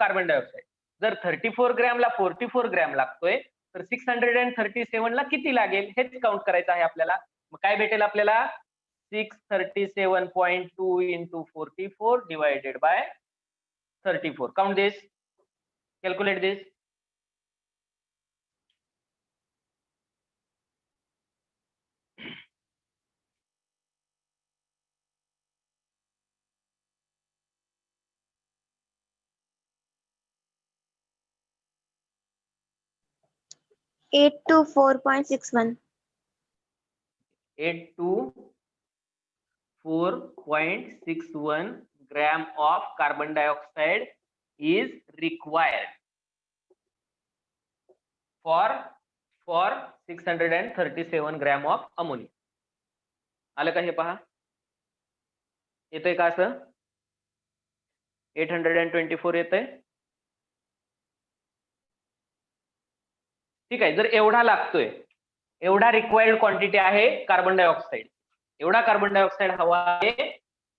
[SPEAKER 2] carbon dioxide. जर 34 ग्रॅम ला 44 ग्रॅम लागतोय, तर 637 ला किती लागेल हेच काउंट करायचं आहे आपल्याला. मग काय भेटेल आपल्याला, 637.2 into 44 divided by 34. Count this, calculate this.
[SPEAKER 5] 8 to 4.61.
[SPEAKER 2] 8 to 4.61 gram of carbon dioxide is required for 637 gram of ammonia. आलं का हे पहा, येतंय का असं? 824 येतंय. ठीक आहे. जर एवढा लागतोय, एवढा रिक्वायर्ड क्वांटिटी आहे कार्बन डायऑक्साईड, एवढा कार्बन डायऑक्साईड हवा आहे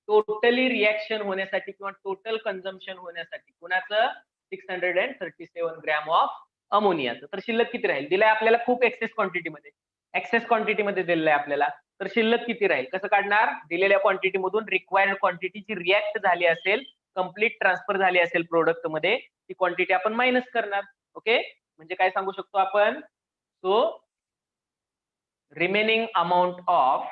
[SPEAKER 2] टोटली रिएक्शन होण्यासाठी किंवा टोटल कन्झम्पशन होण्यासाठी. कुणाचं? 637 ग्रॅम ऑफ अमोनियाचं. तर शिल्लक किती राहील? दिलंय आपल्याला खूप एक्सेस क्वांटिटी मध्ये दिलेलं आहे आपल्याला. तर शिल्लक किती राहील? कसं काढणार? दिलेल्या क्वांटिटी मधून रिक्वायर्ड क्वांटिटी जी रिएक्ट झाली असेल, कंप्लीट ट्रान्सफर झाली असेल प्रोडक्ट मध्ये, ती क्वांटिटी आपण मायनस करणार. ओके, म्हणजे काय सांगू शकतो आपण? So remaining amount of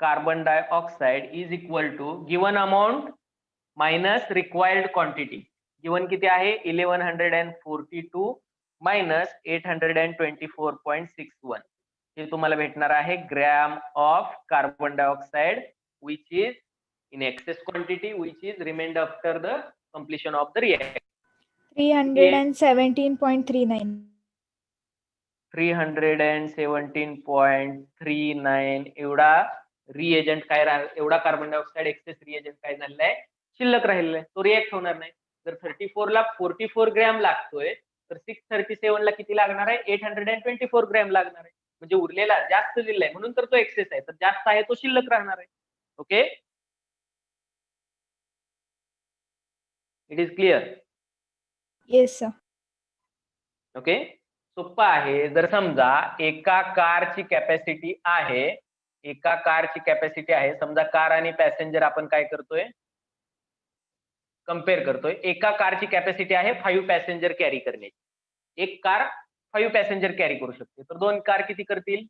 [SPEAKER 2] carbon dioxide is equal to given amount minus required quantity. given किती आहे? 1142 minus 824.61. हे तुम्हाला भेटणार आहे gram of carbon dioxide which is in excess quantity which is remained after the completion of the reaction.
[SPEAKER 4] 317.39.
[SPEAKER 2] 317.39 एवढा reagent काय एवढा carbon dioxide access reagent काय झालेला आहे? शिल्लक राहिलेला आहे. तो रिएक्ट होणार नाही. जर 34 ला 44 ग्रॅम लागतोय, तर 637 ला किती लागणार आहे? 824 ग्रॅम लागणार आहे. म्हणजे उरलेला जास्त दिलाय म्हणून तर तो एक्सेस आहे. तर जास्त आहे तो शिल्लक राहणार आहे. Okay, it is clear?
[SPEAKER 4] Yes, sir.
[SPEAKER 2] Okay, सोप्पा आहे. जर समजा एका कारची कॅपॅसिटी आहे, समजा कार आणि पॅसेंजर आपण काय करतोय? कम्पेअर करतोय. एका कारची कॅपॅसिटी आहे 5 पॅसेंजर कॅरी करण्याची. एक कार 5 पॅसेंजर कॅरी करू शकते. तर 2 कार किती करतील?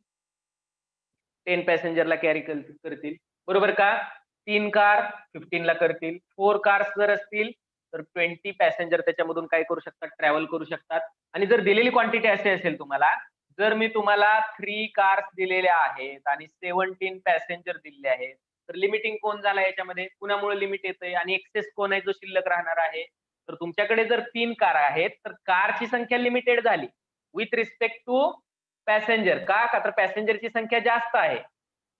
[SPEAKER 2] 10 पॅसेंजरला कॅरी करतील, बरोबर का? 3 कार 15 ला करतील. 4 कार्स जर असतील तर 20 पॅसेंजर त्याच्यामधून काय करू शकतात? ट्रॅव्हल करू शकतात. आणि जर दिलेली क्वांटिटी अशी असेल तुम्हाला, जर मी तुम्हाला 3 कार्स दिलेल्या आहेत आणि 17 पॅसेंजर दिलेले आहेत, तर लिमिटिंग कोण झाला याच्यामध्ये? कुणामुळे लिमिट येतंय आणि एक्सेस कोण आहे जो शिल्लक राहणार आहे? तर तुमच्याकडे जर 3 कार आहेत तर कारची संख्या लिमिटेड झाली विथ रिस्पेक्ट टू पॅसेंजर. का? तर पॅसेंजरची संख्या जास्त आहे.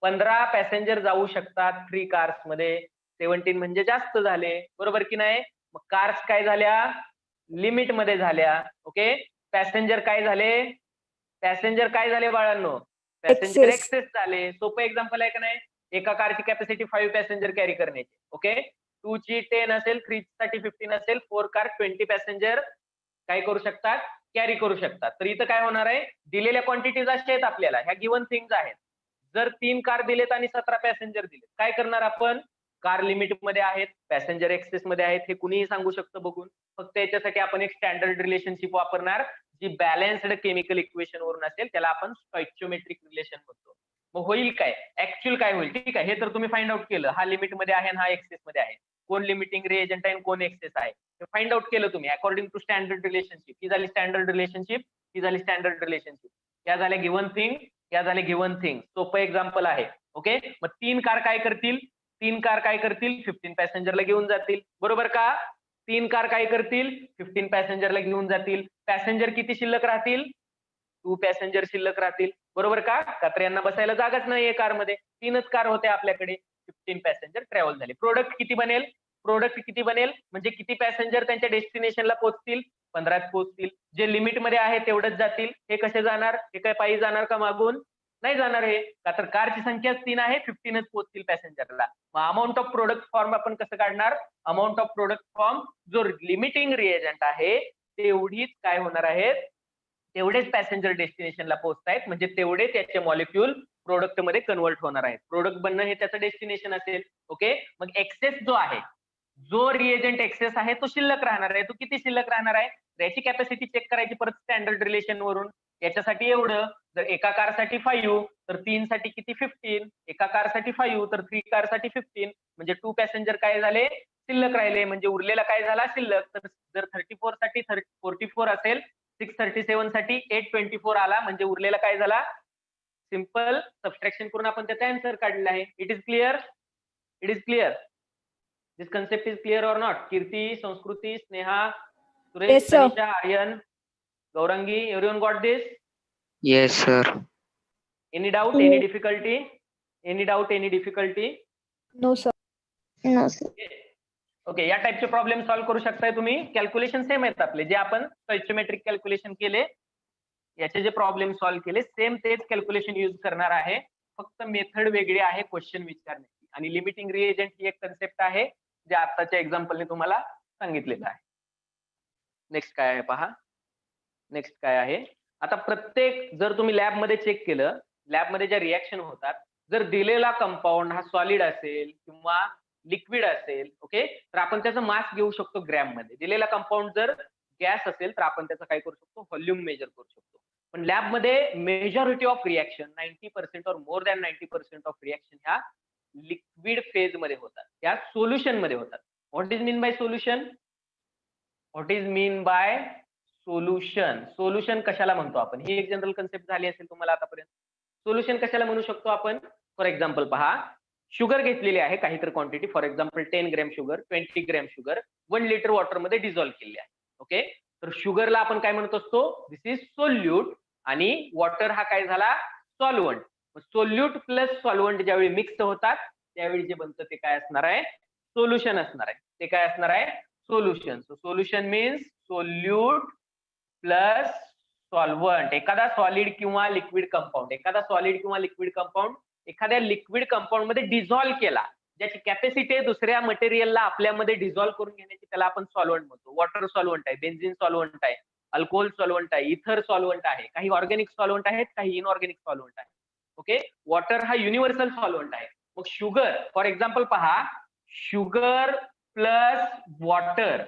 [SPEAKER 2] 15 पॅसेंजर जाऊ शकतात 3 कार्स मध्ये, 17 म्हणजे जास्त झाले, बरोबर की नाही? मग कार्स काय झाल्या? लिमिट मध्ये झाल्या. ओके, पॅसेंजर काय झाले? पॅसेंजर काय झाले बाळांनो? पॅसेंजर एक्सेस झाले. सोपं एक्झाम्पल आहे का नाही? एका कारची कॅपॅसिटी 5 पॅसेंजर कॅरी करण्याची. ओके, 2 ची 10 असेल, 3 साठी 15 असेल, 4 कार 20 पॅसेंजर काय करू शकतात? कॅरी करू शकतात. तर इथं काय होणार आहे? दिलेल्या क्वांटिटीज अशा आहेत आपल्याला, ह्या गिव्हन थिंग्स आहेत. जर 3 कार दिलेत आणि 17 पॅसेंजर दिलेत, काय करणार आपण? कार लिमिट मध्ये आहेत, पॅसेंजर एक्सेस मध्ये आहेत, हे कुणीही सांगू शकतं बघून. फक्त याच्यासाठी आपण एक स्टँडर्ड रिलेशनशिप वापरणार, जी बॅलन्स्ड केमिकल इक्वेशन वरून असेल, त्याला आपण स्टॉइचियोमेट्रिक रिलेशन म्हणतो. मग होईल काय? ऍक्च्युअल काय होईल? ठीक आहे, हे तर तुम्ही फाइंड आउट केलं. हा लिमिट मध्ये आहे आणि हा एक्सेस मध्ये आहे. कोण लिमिटिंग रिएजंट आहे, कोण एक्सेस आहे, हे फाइंड आउट केलं तुम्ही अकॉर्डिंग टू स्टँडर्ड रिलेशनशिप. ही झाली स्टँडर्ड रिलेशनशिप, ही झाली स्टँडर्ड रिलेशनशिप. या झाल्या गिव्हन थिंग, या झाल्या गिव्हन थिंग. सोपं एक्झाम्पल आहे. ओके, मग 3 कार काय करतील? 3 कार काय करतील? 15 पॅसेंजरला घेऊन जातील, बरोबर का? 3 कार काय करतील? 15 पॅसेंजरला घेऊन जातील. पॅसेंजर किती शिल्लक राहतील? 2 पॅसेंजर शिल्लक राहतील, बरोबर का? तर यांना बसायला जागाच नाहीये कारमध्ये. 3च कार होते आपल्याकडे. 15 पॅसेंजर ट्रॅव्हल झाले. प्रोडक्ट किती बनेल? म्हणजे किती पॅसेंजर त्यांच्या डेस्टिनेशनला पोहोचतील? 15च पोहोचतील. जे लिमिट मध्ये आहे तेवढंच जातील. हे कसे जाणार? हे काय पायी जाणार का मागून? नाही जाणार हे, का तर कारची संख्याच 3 आहे, 15च पोहोचतील पॅसेंजरला. मग अमाऊंट ऑफ प्रोडक्ट फॉर्म आपण कसं काढणार? अमाऊंट ऑफ प्रोडक्ट फॉर्म जो लिमिटिंग रिएजंट आहे तेवढीच काय होणार आहेत? तेवढेच पॅसेंजर डेस्टिनेशनला पोहोचतायत, म्हणजे तेवढे त्याचे मॉलिक्यूल प्रोडक्ट मध्ये कन्वर्ट होणार आहेत. प्रोडक्ट बनणं हे त्याचं डेस्टिनेशन असेल. ओके, मग एक्सेस जो आहे, जो रिएजंट एक्सेस आहे तो शिल्लक राहणार आहे. तो किती शिल्लक राहणार आहे? याची कॅपॅसिटी चेक करायची परत स्टँडर्ड रिलेशन वरून. याच्यासाठी एवढं, जर एका कारसाठी 5 तर 3 साठी किती? 15. एका कारसाठी 5 तर 3 कारसाठी 15, म्हणजे 2 पॅसेंजर काय झाले? शिल्लक राहिले, म्हणजे उरलेला काय झाला शिल्लक. तर जर 34 साठी 44 असेल, 637 साठी 824 आला, म्हणजे उरलेला काय झाला. सिंपल सबट्रॅक्शन करून आपण त्याचा आन्सर काढलेला आहे. It is clear. It is clear. This concept is clear or not. Kirti, Sanskriti, Sneha, Suresh,
[SPEAKER 4] Yes, sir.
[SPEAKER 2] Tanisha, Aryan, Gaurangi, everyone got this.
[SPEAKER 3] Yes, sir.
[SPEAKER 2] Any doubt? Any difficulty? Any doubt? Any difficulty?
[SPEAKER 4] No, sir.
[SPEAKER 5] No sir.
[SPEAKER 2] Okay, या टाइपचे problem solve करू शकताय तुम्ही. Calculation same आहेत आपले, जे आपण स्टॉइचियोमेट्रिक calculation केले, याचे जे प्रॉब्लेम सॉल्व्ह केले सेम तेच कॅल्क्युलेशन यूज करणार आहे. फक्त मेथड वेगळी आहे क्वेश्चन विचारण्याची. आणि लिमिटिंग रिएजंट ही एक कन्सेप्ट आहे, जे आताच्या एक्झाम्पलने तुम्हाला सांगितलेलं आहे. नेक्स्ट काय आहे पहा. नेक्स्ट काय आहे, आता प्रत्येक जर तुम्ही लॅबमध्ये चेक केलं, लॅबमध्ये ज्या रिॲक्शन होतात, जर दिलेला कंपाऊंड हा सॉलिड असेल किंवा लिक्विड असेल, ओके, तर आपण त्याचं मास घेऊ शकतो ग्रॅम मध्ये. दिलेला कंपाऊंड जर गॅस असेल तर आपण त्याचं काय करू शकतो, व्हॉल्यूम मेजर करू शकतो. पण लॅबमध्ये मेजॉरिटी ऑफ रिॲक्शन 90% और मोर दॅन 90% ऑफ रिॲक्शन ह्या लिक्विड फेज मध्ये होतात, त्या सोल्युशन मध्ये होतात. What is mean bye solution. What is mean bye solution. Solution कशाला म्हणतो आपण, ही एक जनरल कन्सेप्ट झाली असेल तुम्हाला आतापर्यंत. सोल्युशन कशाला म्हणू शकतो आपण. फॉर एक्झाम्पल पहा, शुगर घेतलेली आहे काहीतरी quantity, for example 10 gram sugar, 20 gram sugar 1 litre water मध्ये डिझॉल्व्ह केली आहे. ओके, तर शुगरला आपण काय म्हणत असतो, दिस इज सोल्यूट, आणि वॉटर हा काय झाला, सॉल्वंट. सोल्यूट प्लस सॉल्वंट ज्यावेळी मिक्स होतात त्यावेळी जे बनतं ते काय असणार आहे, सोल्युशन असणार आहे. ते काय असणार आहे, solution. So solution means solute plus solvent. एखादा सॉलिड किंवा लिक्विड कंपाऊंड, एखादा सॉलिड किंवा लिक्विड कंपाऊंड एखाद्या लिक्विड कंपाऊंड मध्ये डिझॉल्व्ह केला, ज्याची कॅपॅसिटी दुसऱ्या मटेरियलला आपल्यामध्ये डिझॉल्व्ह करून घेण्याची, त्याला आपण सॉल्वंट म्हणतो. वॉटर सॉल्वंट आहे, बेन्झिन सॉल्वंट आहे, अल्कोहोल सॉल्वंट आहे, इथर सॉल्वंट आहे, काही ऑर्गॅनिक सॉल्वंट आहेत, काही इनऑर्गॅनिक सॉल्वंट आहे. ओके, वॉटर हा युनिव्हर्सल सॉल्वंट आहे. मग शुगर फॉर एक्झाम्पल पहा, शुगर प्लस वॉटर.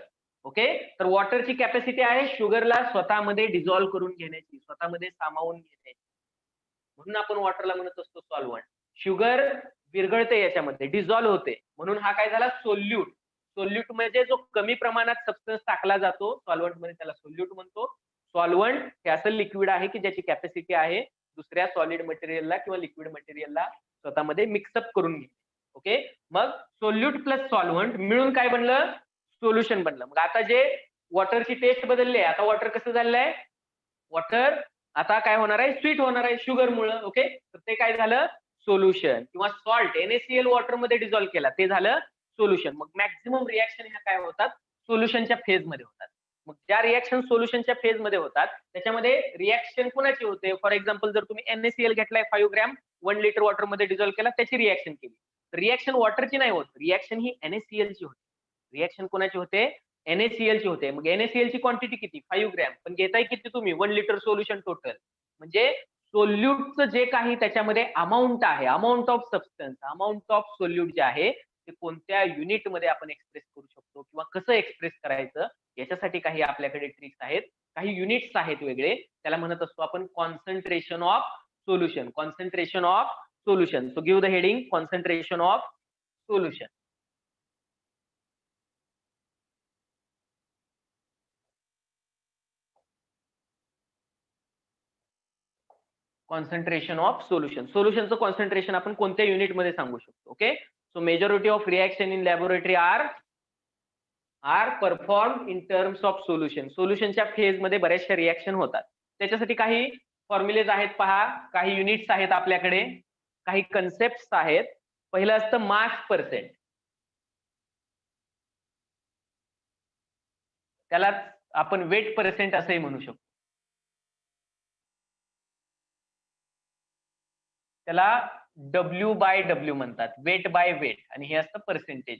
[SPEAKER 2] ओके, तर वॉटरची कॅपॅसिटी आहे शुगरला स्वतःमध्ये डिझॉल्व्ह करून घेण्याची, स्वतःमध्ये सामावून घेण्याची, म्हणून आपण वॉटरला म्हणत असतो सॉल्वंट. शुगर विरघळते याच्यामध्ये, डिझॉल्व्ह होते, म्हणून हा काय झाला, सोल्यूट. सोल्यूट म्हणजे जो कमी प्रमाणात सबस्टन्स टाकला जातो सॉल्वंट मध्ये, त्याला सोल्यूट म्हणतो. सॉल्वंट हे असं लिक्विड आहे की ज्याची कॅपॅसिटी आहे दुसऱ्या सॉलिड मटेरियलला किंवा लिक्विड मटेरियलला स्वतःमध्ये मिक्सअप करून घे. ओके, मग सोल्यूट प्लस सॉल्वंट मिळून काय बनलं, सोल्युशन बनलं. मग आता जे वॉटरची टेस्ट बदलली आहे, आता वॉटर कसं झालंय, वॉटर आता काय होणार आहे, स्वीट होणार आहे शुगर मुळे. ओके, तर ते काय झालं, सोल्युशन. किंवा सॉल्ट NaCl वॉटर मध्ये डिझॉल्व्ह केला, ते झालं सोल्युशन. मग मॅक्झिमम रिॲक्शन ह्या काय होतात, सोल्युशनच्या फेज मध्ये होतात. मग ज्या रिॲक्शन सोल्युशनच्या फेज मध्ये होतात त्याच्यामध्ये रिॲक्शन कुणाची होते, फॉर एक्झाम्पल जर तुम्ही NaCl घेतलाय 5 ग्रॅम 1 लिटर वॉटर मध्ये डिझॉल्व्ह केला, त्याची रिॲक्शन केली, रिॲक्शन वॉटरची नाही होत, रिॲक्शन ही NaCl ची होते. रिॲक्शन कोणाची होते, NaCl ची होते. मग NaCl ची क्वांटिटी किती, 5 ग्रॅम, पण घेताय किती तुम्ही, 1 लिटर सोल्युशन टोटल. म्हणजे सोल्यूटचं जे काही त्याच्यामध्ये अमाऊंट आहे, amount of substance, amount of solute जे आहे ते कोणत्या युनिट मध्ये आपण एक्सप्रेस करू शकतो किंवा कसं एक्सप्रेस करायचं, याच्यासाठी काही आपल्याकडे ट्रिक्स आहेत, काही युनिट्स आहेत वेगळे, त्याला म्हणत असतो आपण concentration of solution. Concentration of solution. So give the heading, concentration of solution. Concentration of solution. सोल्युशनचं कॉन्सन्ट्रेशन आपण कोणत्या युनिट मध्ये सांगू शकतो. Okay, so majority of reaction in laboratory are perform in terms of solution. सोल्युशनच्या phase मध्ये बऱ्याचशा reaction होतात, त्याच्यासाठी काही फॉर्म्युलेज आहेत पहा, काही युनिट्स आहेत आपल्याकडे, काही कन्सेप्ट आहेत. पहिलं असतं मास पर्सेंट, त्याला आपण वेट पर्सेंट असंही म्हणू शकतो. त्याला W/W म्हणतात, वेट बाय वेट, आणि हे असतं पर्सेंटेज.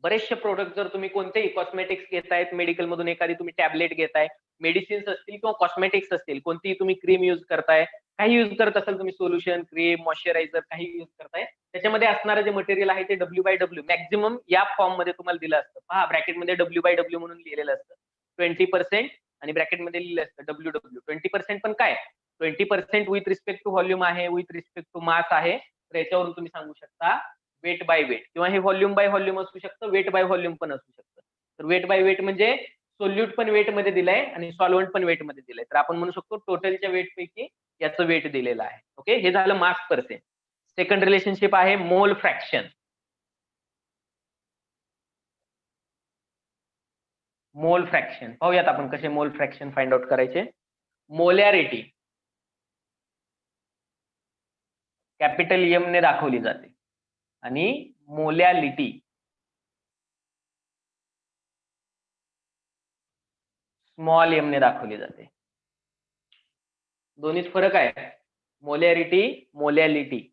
[SPEAKER 2] बरेचसे प्रोडक्ट जर तुम्ही कोणतेही कॉस्मेटिक्स घेतायत मेडिकल मधून, एखादी तुम्ही टॅबलेट घेताय, मेडिसिन्स असतील किंवा कॉस्मेटिक्स असतील, कोणतीही तुम्ही क्रीम युज करताय, काही युज करत असाल तुम्ही, सोल्युशन, क्रीम, मॉइश्चरायझर काही युज करताय, त्याच्यामध्ये असणारं जे मटेरियल आहे ते W/W मॅक्झिमम या फॉर्म मध्ये तुम्हाला दिलं असतं. पहा, ब्रॅकेटमध्ये W/W म्हणून लिहिलेलं असतं 20%, आणि ब्रॅकेटमध्ये लिहिलं असतं WW. 20% पण काय, 20% विथ रिस्पेक्ट टू व्हॉल्यूम आहे, विथ रिस्पेक्ट टू मास आहे. तर याच्यावरून तुम्ही सांगू शकता वेट बाय वेट, किंवा हे व्हॉल्यूम बाय व्हॉल्यूम असू शकतं, वेट बाय व्हॉल्यूम पण असू शकतं. तर वेट बाय वेट म्हणजे सोल्यूट पण वेट मध्ये दिलाय आणि सॉल्व्हंट पण वेट मध्ये दिलाय. तर आपण म्हणू शकतो टोटलच्या वेट पैकी याचं वेट दिलेलं आहे. ओके, हे झालं मास पर्सेंट. सेकंड रिलेशनशिप आहे मोल फ्रॅक्शन. मोल फ्रॅक्शन पाहूयात आपण कसे मोल फ्रॅक्शन फाइंड आउट करायचे. मोलॅरिटी कॅपिटल एम ने दाखवली जाते आणि मोलॅलिटी स्मॉल एम ने दाखवली जाते. दोन्हीत फरक आहे. Molarity molality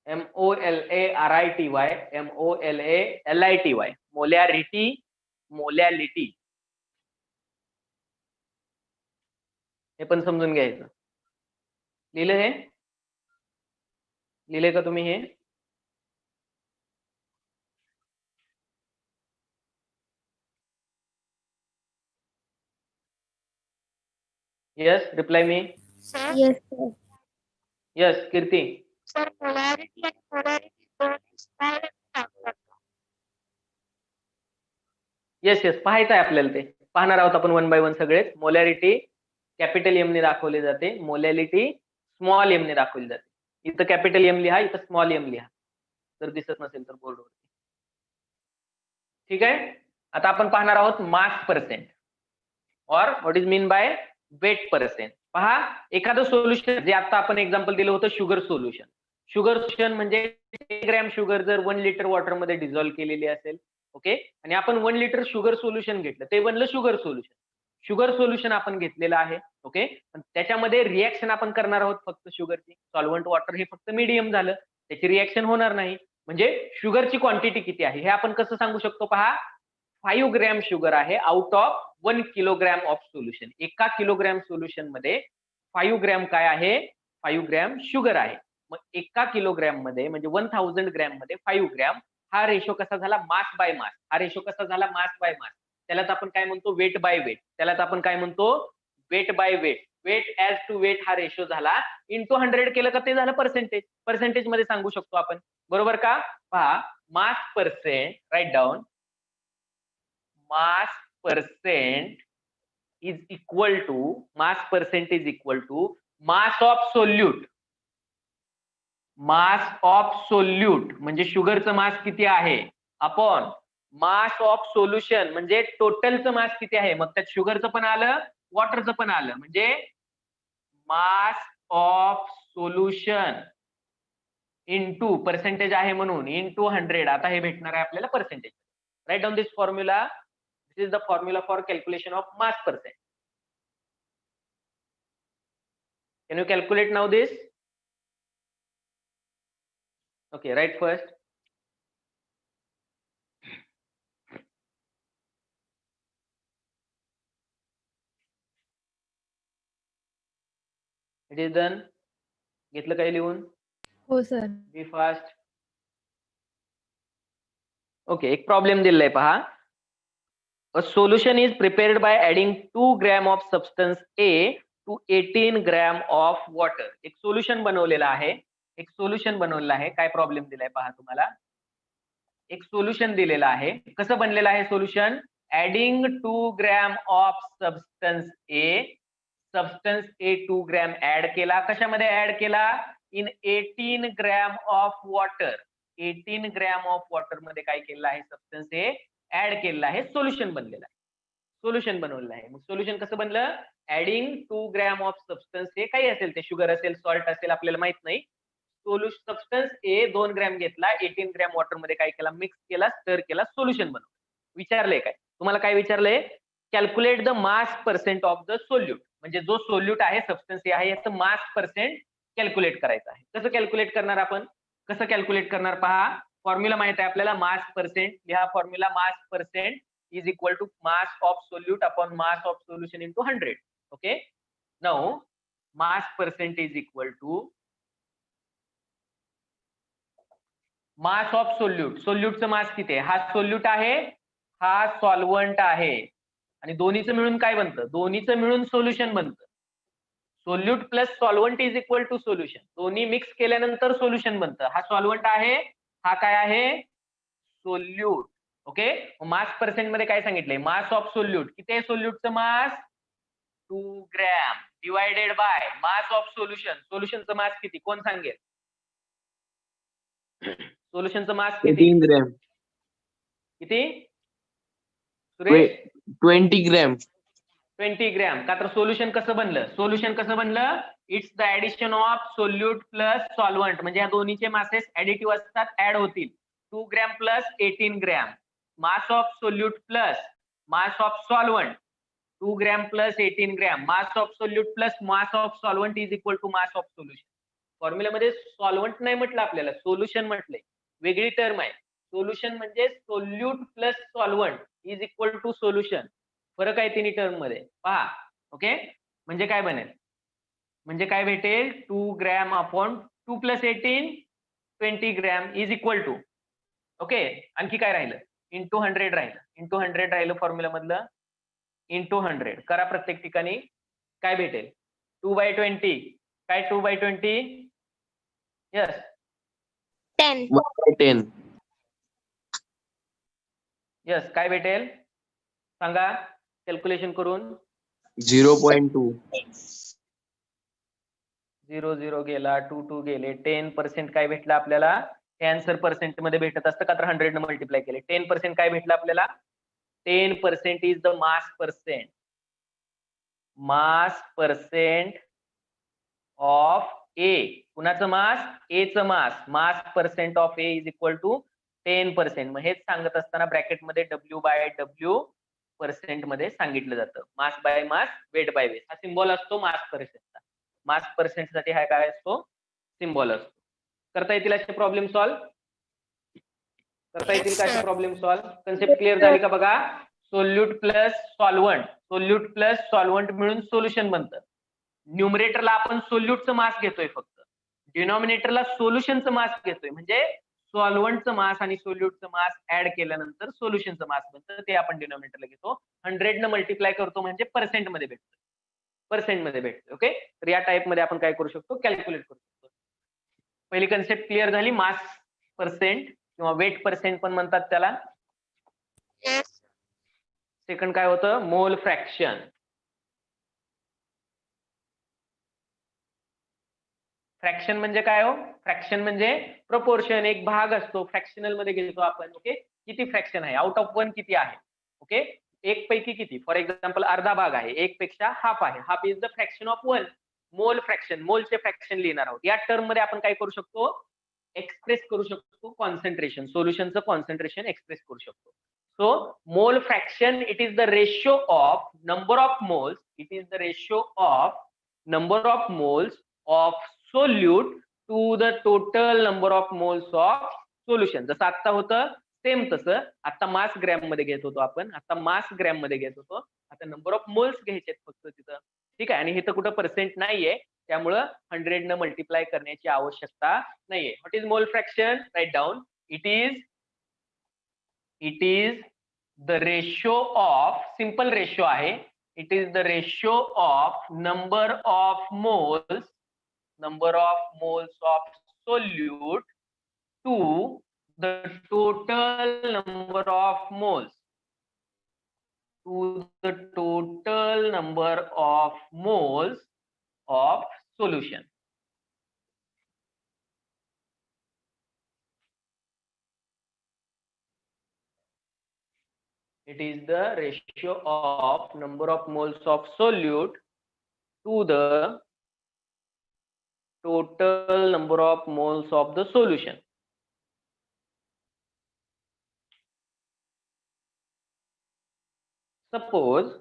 [SPEAKER 2] MOLARITY MOLALITY molarity molality हे पण समजून घ्यायचं. लिहिलं हे? लिहिले का तुम्ही हे? यस, रिप्लाय मी.
[SPEAKER 5] Yes sir.
[SPEAKER 2] Yes, Kirti.
[SPEAKER 5] Sir polarity आणि पोलॅरिटी दोन्ही
[SPEAKER 2] येस येस, पाहायचं आहे आपल्याला, ते पाहणार आहोत आपण वन बाय वन सगळेच. मोलॅरिटी कॅपिटल एम ने दाखवली जाते, मोलॅलिटी स्मॉल एम ने दाखवली जाते. इथं कॅपिटल एम लिहा, इथं स्मॉल एम लिहा जर दिसत नसेल तर बोर्डवर. ठीक आहे. आता आपण पाहणार आहोत मास पर्सेंट और what is mean by weight percent. पहा, एखादं सोल्युशन जे आता आपण एक्झाम्पल दिलं होतं शुगर सोल्युशन. शुगर सोल्युशन म्हणजे 1 ग्रॅम शुगर जर 1 लिटर वॉटर मध्ये डिझॉल्व्ह केलेली असेल, ओके, आणि आपण 1 लिटर शुगर सोल्युशन घेतलं, ते बनलं शुगर सोल्युशन. शुगर सोल्युशन आपण घेतलेलं आहे, ओके, पण त्याच्यामध्ये रिएक्शन आपण करणार आहोत फक्त शुगरची. सॉल्व्हंट वॉटर हे फक्त मीडियम झालं, त्याची रिएक्शन होणार नाही. म्हणजे शुगरची क्वांटिटी किती आहे हे आपण कसं सांगू शकतो? पहा, 5 ग्रॅम शुगर आहे out of 1 kilogram of solution. 1 kilogram solution मध्ये 5 ग्रॅम काय आहे? 5 ग्रॅम शुगर आहे. मग 1 किलोग्रॅम मध्ये म्हणजे 1000 ग्रॅम मध्ये 5 ग्रॅम, हा रेशो कसा झाला? Mass by mass. हा रेशो कसा झाला? Mass by mass. त्यालाच आपण काय म्हणतो? Weight by weight. त्यालाच आपण काय म्हणतो? Weight by weight. Weight as to weight हा रेशो झाला. इंटू 100 केलं का ते झालं पर्सेंटेज. पर्सेंटेज मध्ये सांगू शकतो आपण, बरोबर का? पहा, mass percent, right down, mass percent is equal to mass of solute. Mass of solute म्हणजे शुगरचं मास किती आहे अपॉन मास ऑफ सोल्युशन म्हणजे टोटलचं मास किती आहे. मग त्यात शुगरचं पण आलं, वॉटरचं पण आलं, म्हणजे mass of solution into percentage आहे म्हणून इंटू 100. आता हे भेटणार आहे आपल्याला percentage. Right down this formula. This is the formula for calculation of mass percent. Can you calculate now this? Okay, write first. It is done. घेतलं काय लिहून?
[SPEAKER 4] हो सर.
[SPEAKER 2] Be fast. Okay, एक प्रॉब्लेम दिलाय पहा. A solution is prepared by adding 2 gram of substance A to 18 gram of water. एक solution बनवलेलं आहे. एक सोल्युशन बनवलेलं आहे. काय प्रॉब्लेम दिलाय पहा तुम्हाला. एक सोल्युशन दिलेलं आहे. कसं बनलेलं आहे solution? Adding 2 gram of substance A 2 gram add केला. कशामध्ये ऍड केला? In 18 gram of water. 18 gram of water मध्ये काय केलेलं आहे? सबस्टन्स ए ऍड केलेलं आहे. सोल्युशन बनलेलं आहे. सोल्युशन बनवलेलं आहे. मग सोल्युशन कसं बनलं? ऍडिंग 2 ग्रॅम ऑफ सबस्टन्स ए, काही असेल ते, शुगर असेल, सॉल्ट असेल, आपल्याला माहित नाही. सबस्टन्स ए 2 ग्रॅम घेतला, 18 ग्रॅम वॉटर मध्ये काय केला? मिक्स केला, स्टर केला, सोल्युशन बनवलं. विचारलंय काय तुम्हाला? काय विचारलंय? Calculate the mass percent of the solute. म्हणजे जो सोल्यूट आहे, सबस्टन्स ए आहे, याचं मास पर्सेंट कॅल्क्युलेट करायचं आहे. कसं कॅल्क्युलेट करणार आपण? कसं कॅल्क्युलेट करणार? पहा, फॉर्म्युला माहित आहे आपल्याला. मास पर्सेंट लिहा formula. Mass percent is equal to mass of solute upon mass of solution into 100. Okay, now mass percent is equal to mass of solute. सोल्यूटचं मास किती आहे? हा सोल्यूट आहे, हा सॉल्व्हंट आहे, आणि दोन्हीचं मिळून काय बनतं? दोन्हीचं मिळून सोल्युशन बनतं. Solute plus solvent is equal to solution. दोन्ही मिक्स केल्यानंतर सोल्युशन बनतं. हा सॉल्वंट आहे, हा काय आहे, सोल्यूट. ओके, मास पर्सेंट मध्ये काय सांगितलंय, मास ऑफ सोल्यूट. किती आहे सोल्यूटचं mass, 2 gram divided by mass of solution. सोल्युशनचं मास किती, कोण सांगेल? सोल्युशनचं मास किती
[SPEAKER 3] 18 gram.
[SPEAKER 2] किती सुरेश?
[SPEAKER 3] 20 gram.
[SPEAKER 2] 20 ग्रॅम. का तर सोल्युशन कसं बनलं, सोल्युशन कसं बनलं, it's the addition of solute plus solvent. म्हणजे या दोन्हीचे मासेस ऍडिटिव्ह असतात, ऍड होतील. 2 gram plus 18 gram. Mass of solute plus mass of solvent, 2 gram plus 18 gram. Mass of solute plus mass of solvent is equal to mass of solution. फॉर्म्युलामध्ये solvent नाही म्हटलं आपल्याला, solution म्हटलंय, वेगळी term आहे. Solution म्हणजे solute plus solvent is equal to solution. फरक आहे तिन्ही टर्म मध्ये, पहा. ओके, म्हणजे काय बनेल, म्हणजे काय भेटेल, 2 gram upon 2 plus 18 20 gram is equal to. Okay, आणखी काय राहिलं, इंटू 100 राहिलं. इंटू 100 राहिलं फॉर्म्युला मधलं, इंटू 100 करा प्रत्येक ठिकाणी. काय भेटेल, 2/20. काय 2/20, यस
[SPEAKER 5] 10.
[SPEAKER 3] 1/10.
[SPEAKER 2] यस, काय भेटेल सांगा कॅल्क्युलेशन करून.
[SPEAKER 3] 0.2.
[SPEAKER 2] 0 0 गेला, 2 2 गेले, 10% काय भेटलं आपल्याला, हे आन्सर पर्सेंट मध्ये भेटत असतं का तर 100 ने मल्टिप्लाय केले. 10% काय भेटलं आपल्याला, 10% is the mass percent. Mass percent of A. कुणाचं मास, ए चं mass. Mass percent of A is equal to 10%. मग हेच सांगत असताना ब्रॅकेट मध्ये W/W पर्सेंट मध्ये सांगितलं जातं. Mass by mass, weight by weight हा सिम्बॉल असतो मास पर्सेंटचा. मास पर्सेंट साठी हा काय असतो, सिम्बॉल असतो. करता येतील असे प्रॉब्लेम सॉल्व्ह, करता येतील का असे प्रॉब्लेम सॉल्व्ह. कन्सेप्ट क्लिअर झाली का बघा. Solute plus solvent, solute plus solvent मिळून सोल्युशन बनतं. न्यूमरेटरला आपण सोल्यूटचं मास घेतोय फक्त, डिनॉमिनेटरला सोल्युशनचं मास घेतोय. म्हणजे सॉल्वंटचं मास आणि सोल्यूटचं मास ऍड केल्यानंतर सोल्युशनचं मास बनतं, ते आपण डिनॉमिनेटरला घेतो. 100 न मल्टिप्लाय करतो म्हणजे पर्सेंट मध्ये भेटतं, पर्सेंट मध्ये भेटतं. ओके, तर या टाइप मध्ये आपण काय करू शकतो, कॅल्क्युलेट करू शकतो. पहिली कन्सेप्ट क्लिअर झाली. मास पर्सेंट किंवा वेट पर्सेंट पण म्हणतात त्याला. सेकंड काय होतं, मोल फ्रॅक्शन. फ्रॅक्शन म्हणजे काय हो, फ्रॅक्शन म्हणजे प्रपोर्शन, एक भाग असतो. फ्रॅक्शनल मध्ये घेतो आपण. ओके, किती फ्रॅक्शन आहे, आउट ऑफ 1 किती आहे. ओके, एक पैकी किती, फॉर एक्झाम्पल अर्धा भाग आहे, एक पेक्षा हाफ आहे. Half is the fraction of 1. मोल फ्रॅक्शन, मोलचे फ्रॅक्शन लिहिणार आहोत. या टर्म मध्ये आपण काय करू शकतो, एक्सप्रेस करू शकतो कॉन्सन्ट्रेशन, सोल्युशनचं कॉन्सन्ट्रेशन एक्सप्रेस करू शकतो. So mole fraction, it is the ratio of number of moles, it is the ratio of number of moles of solute to the total number of moles of solution. जसं आता होतं same तसं. आता मास gram मध्ये घेत होतो आपण, आता मास ग्रॅम मध्ये घेत होतो, आता नंबर ऑफ मोल्स घ्यायचे फक्त तिथं. ठीक आहे, आणि हे तर कुठं पर्सेंट नाहीये, त्यामुळं 100 न मल्टिप्लाय करण्याची आवश्यकता नाहीये. What is mole fraction, right down. It is the ratio of, simple ratio आहे, it is the ratio of number of moles of solute to the total number of moles, of solution. It is the ratio of number of moles of solute to the total number of moles of the solution. Suppose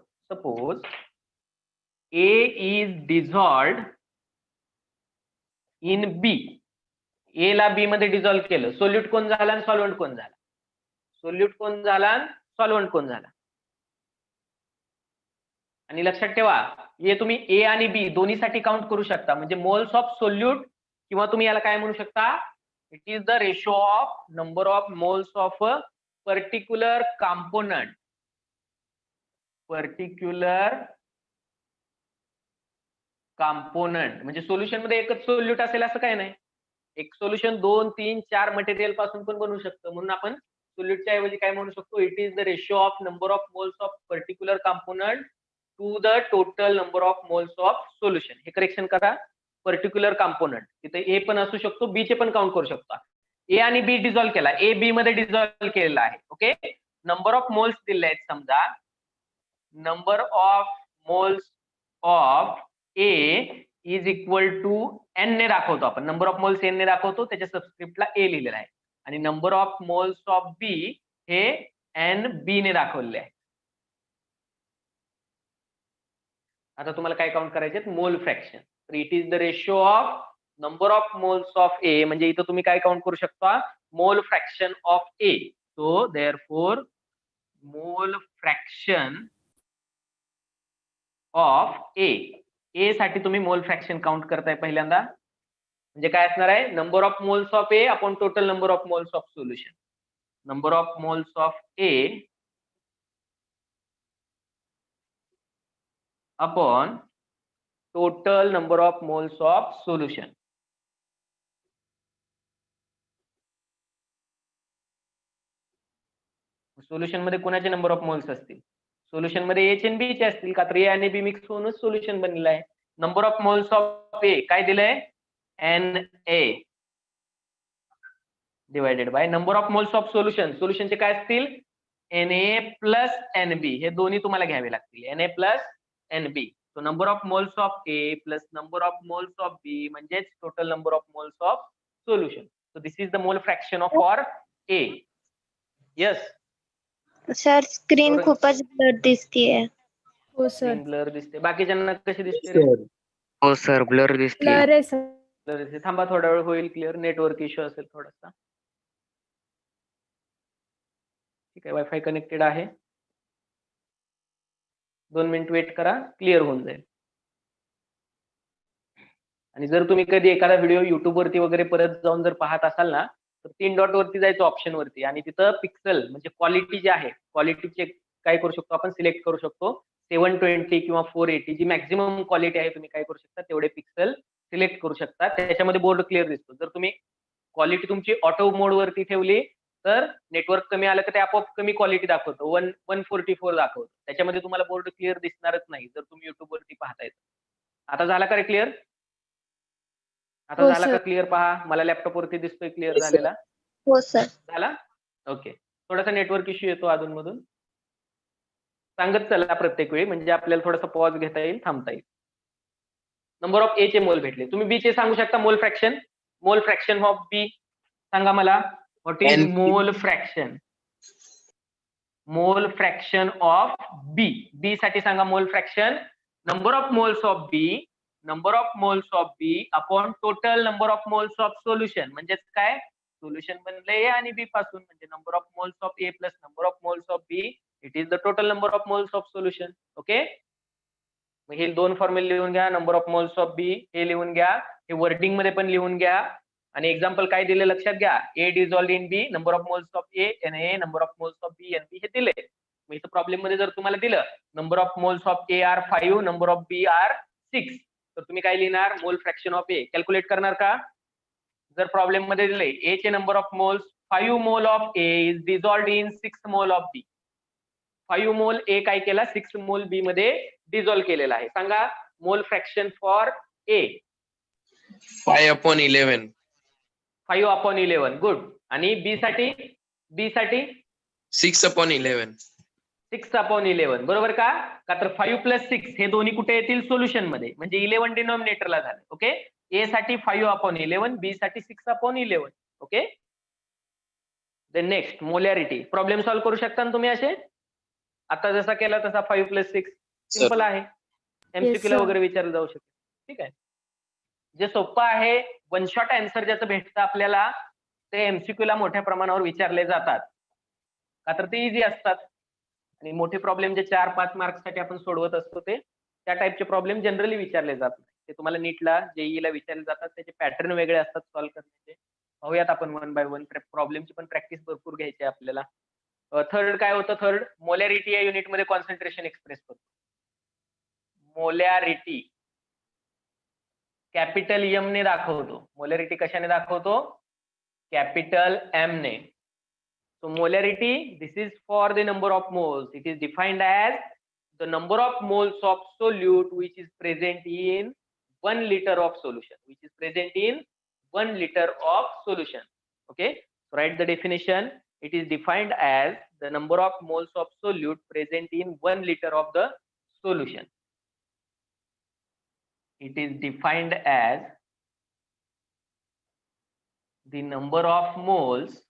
[SPEAKER 2] A is dissolved in B. A ला B मध्ये dissolve केलं, solute कोण झाला आणि solvent कोण झाला, solute कोण झाला आणि सॉल्वंट कोण झाला. आणि लक्षात ठेवा, हे तुम्ही ए आणि बी दोन्हीसाठी काउंट करू शकता. म्हणजे मोल्स ऑफ सोल्यूट, किंवा तुम्ही याला काय म्हणू शकता, it is the ratio of number of moles of a particular component, particular component म्हणजे सोल्युशन मध्ये एकच सोल्यूट असेल असं काय नाही. एक सोल्युशन 2, 3, 4 मटेरियल पासून पण बनवू शकतं. म्हणून आपण सोल्यूटच्या ऐवजी काय म्हणू शकतो, it is the ratio of number of moles of particular component to the total number of moles of solution. हे करेक्शन करा. पर्टिक्युलर कॉम्पोनंट तिथे ए पण असू शकतो, बी चे पण काउंट करू शकता. ए आणि बी डिझॉल्व्ह केला, ए बी मध्ये डिझॉल्व्ह केलेला आहे. ओके, नंबर ऑफ मोल्स दिले आहेत. समजा number of moles of A is equal to n ने दाखवतो आपण. नंबर ऑफ मोल्स एन ने दाखवतो, त्याच्या सबस्क्रिप्टला ए लिहिलेला आहे. आणि नंबर ऑफ मोल्स ऑफ बी हे एन बी ने दाखवलेले आहे. आता तुम्हाला काय काउंट करायचे, मोल फ्रॅक्शन. तर it is the ratio of number of moles of A, म्हणजे इथं तुम्ही काय काउंट करू शकता, mole fraction of A. So therefore mole fraction of A, A साठी तुम्ही मोल फ्रॅक्शन काउंट करताय पहिल्यांदा. म्हणजे काय असणार आहे, number of moles of A upon total number of moles of solution. Number of moles of A upon total number of moles of solution. Solution मध्ये कोणाचे नंबर ऑफ मोल्स असतील, सोल्युशन मध्ये ए चे आणि बी चे असतील, का तर ए आणि बी मिक्स होऊनच सोल्युशन बनलेलं आहे. Number of moles of A काय दिलंय, N A divided by number of moles of solution. सोल्युशनचे काय असतील, N A plus N B. हे दोन्ही तुम्हाला घ्यावे लागतील, N A plus N B. So number of moles of A plus number of moles of B म्हणजेच total number of moles of solution. So this is the mole fraction of for A. Yes
[SPEAKER 5] sir screen खूपच blur दिसतीये.
[SPEAKER 4] हो sir.
[SPEAKER 2] Blur दिसते, बाकीच्यांना कशी दिसते रे?
[SPEAKER 3] हो sir, blur दिसते.
[SPEAKER 4] क्लिअर आहे सर.
[SPEAKER 2] ब्लर दिसते. थांबा थोडा वेळ होईल क्लिअर, नेटवर्क इश्यू असेल थोडासा. ठीक आहे, वायफाय कनेक्टेड आहे. 2 मिनिट वेट करा, क्लिअर होऊन जाईल. आणि जर तुम्ही कधी एखादा व्हिडिओ युट्यूब वरती वगैरे परत जाऊन जर पाहत असाल ना, तर 3 डॉट वरती जायचं ऑप्शन वरती आणि तिथं पिक्सल म्हणजे क्वालिटी जे आहे, क्वालिटीचे काय करू शकतो आपण, सिलेक्ट करू शकतो. 720 किंवा 480 जी मॅक्झिमम क्वालिटी आहे, तुम्ही काय करू शकता, तेवढे पिक्सल सिलेक्ट करू शकता. त्याच्यामध्ये बोर्ड क्लिअर दिसतो. जर तुम्ही क्वालिटी तुमची ऑटो मोड वरती ठेवली तर नेटवर्क कमी आलं तर ते आपोआप कमी क्वालिटी दाखवतो, 144 दाखवतो. त्याच्यामध्ये तुम्हाला बोर्ड क्लिअर दिसणारच नाही जर तुम्ही युट्यूब वरती पाहताय. आता झाला का रे क्लिअर? आता
[SPEAKER 4] हो
[SPEAKER 2] झाला का
[SPEAKER 4] सर.
[SPEAKER 2] क्लिअर? पहा, मला लॅपटॉप वरती दिसतोय क्लिअर झालेला.
[SPEAKER 5] हो सर.
[SPEAKER 2] झाला. ओके, थोडासा नेटवर्क इश्यू येतो अधून मधून, सांगत चला प्रत्येक वेळी, म्हणजे आपल्याला थोडासा पॉज घेता येईल, थांबता येईल. नंबर ऑफ ए चे मोल भेटले, तुम्ही बी चे सांगू शकता mole fraction. Mole fraction of B सांगा मला, what is
[SPEAKER 3] NP.
[SPEAKER 2] Mole fraction? Mole fraction of B. B साठी सांगा mole fraction. Number of moles of B, number of moles of B upon total number of moles of solution. म्हणजेच काय, solution बनले A आणि B पासून, म्हणजे number of moles of A plus number of moles of B, it is the total number of moles of solution. Okay, हे 2 फॉर्म्युले लिहून घ्या. नंबर ऑफ मोल्स ऑफ बी हे लिहून घ्या, हे वर्डिंग मध्ये पण लिहून घ्या. आणि एक्झाम्पल काय दिले लक्षात घ्या, A dissolved in B, number of moles of A N A, number of moles of B N B हे दिले. मग इथं प्रॉब्लेम मध्ये जर तुम्हाला दिलं number of moles of A are 5, number of B are 6, तर तुम्ही काय लिहिणार, मोल फ्रॅक्शन ऑफ ए. कॅल्क्युलेट करणार का? जर प्रॉब्लेम मध्ये दिले ए चे number of moles 5 mole of A is dissolved in 6 mole of बी. 5 मोल ए काय केला, 6 मोल बी मध्ये डिझॉल्व्ह केलेला आहे. सांगा mole fraction for a.
[SPEAKER 3] 5/11.
[SPEAKER 2] 5/11. Good. आणि बी साठी? बी साठी
[SPEAKER 3] 6/11.
[SPEAKER 2] 6/11. बरोबर का? का तर 5 प्लस 6 हे दोन्ही कुठे येतील, सोल्युशन मध्ये, म्हणजे 11 डिनॉमिनेटरला झालं. ओके, ए साठी 5/11, बी साठी 6/11. Okay, then next molality. Problem solve करू शकता ना तुम्ही असे, आता जसा केला तसा. 5 प्लस 6 सिंपल आहे, एमसीक्यू ला
[SPEAKER 4] sir.
[SPEAKER 2] वगैरे विचारलं जाऊ शकते. ठीक आहे, जे सोपं आहे, वन शॉट आन्सर ज्याचं भेटतं आपल्याला, ते एमसीक्यू ला मोठ्या प्रमाणावर विचारले जातात, का तर ते इझी असतात. आणि मोठे प्रॉब्लेम जे 4-5 मार्क्स साठी आपण सोडवत असतो, ते त्या टाइपचे प्रॉब्लेम जनरली विचारले जात नाही. ते तुम्हाला नीटला, जेईला विचारले जातात. त्याचे पॅटर्न वेगळे असतात सॉल्व्ह करण्याचे. पाहूयात आपण 1 बाय 1. प्रॉब्लेमची पण प्रॅक्टिस भरपूर घ्यायची आहे आपल्याला. थर्ड काय होतं, थर्ड मोलॅरिटी या युनिट मध्ये कॉन्सन्ट्रेशन एक्सप्रेस करतो. मोलॅरिटी कॅपिटल एम ने दाखवतो. मोलॅरिटी कशाने दाखवतो? कॅपिटल एम ने. So molarity, this is for the number of moles. It is defined as the number of moles of solute which is present in 1 liter of solution. Which is present in 1 liter of solution. Okay. So write the definition. It is defined as the number of moles of solute present in 1 liter of the solution. It is defined as the number of moles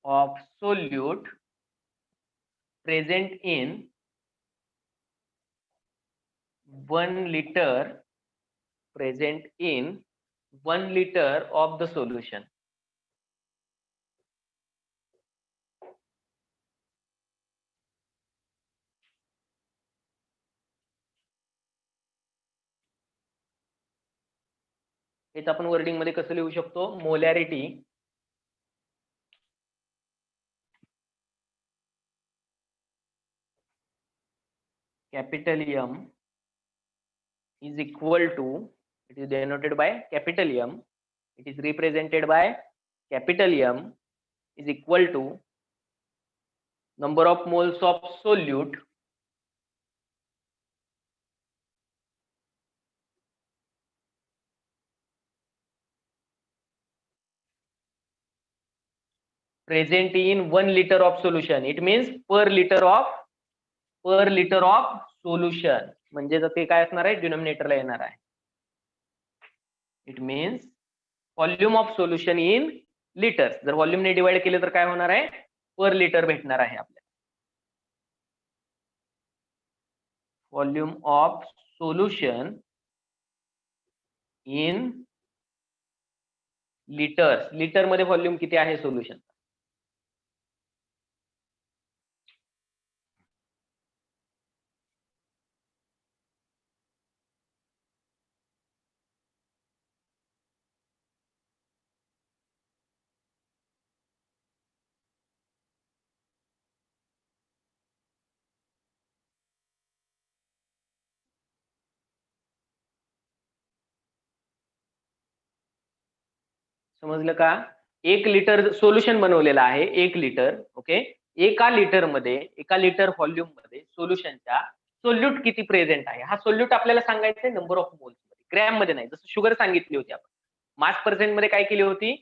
[SPEAKER 2] of solute present in 1 liter of the solution. हेच आपण wording मध्ये कसं लिहू शकतो? Molarity capital M is equal to, it is denoted by capital M, it is represented by capital M is equal to number of moles of solute present in 1 liter of solution. It means per liter of solution. म्हणजे ते काय असणार आहे? डिनॉमिनेटरला येणार आहे. It means volume of solution in litres. जर व्हॉल्यूमने divide केले तर काय होणार आहे? पर लिटर भेटणार आहे आपल्याला. Volume of solution in litres. Litre मध्ये व्हॉल्यूम किती आहे सोल्युशन? समजलं का? 1 लिटर सोल्युशन बनवलेलं आहे. 1 लिटर. ओके. एका लिटर व्हॉल्यूम मध्ये सोल्युशनच्या सोल्यूट किती प्रेझेंट आहे? हा सोल्यूट आपल्याला सांगायचं आहे नंबर ऑफ मोल्स मध्ये, ग्रॅम मध्ये नाही. जसं शुगर सांगितली होती आपण, मास पर्सेंट मध्ये काय केली होती?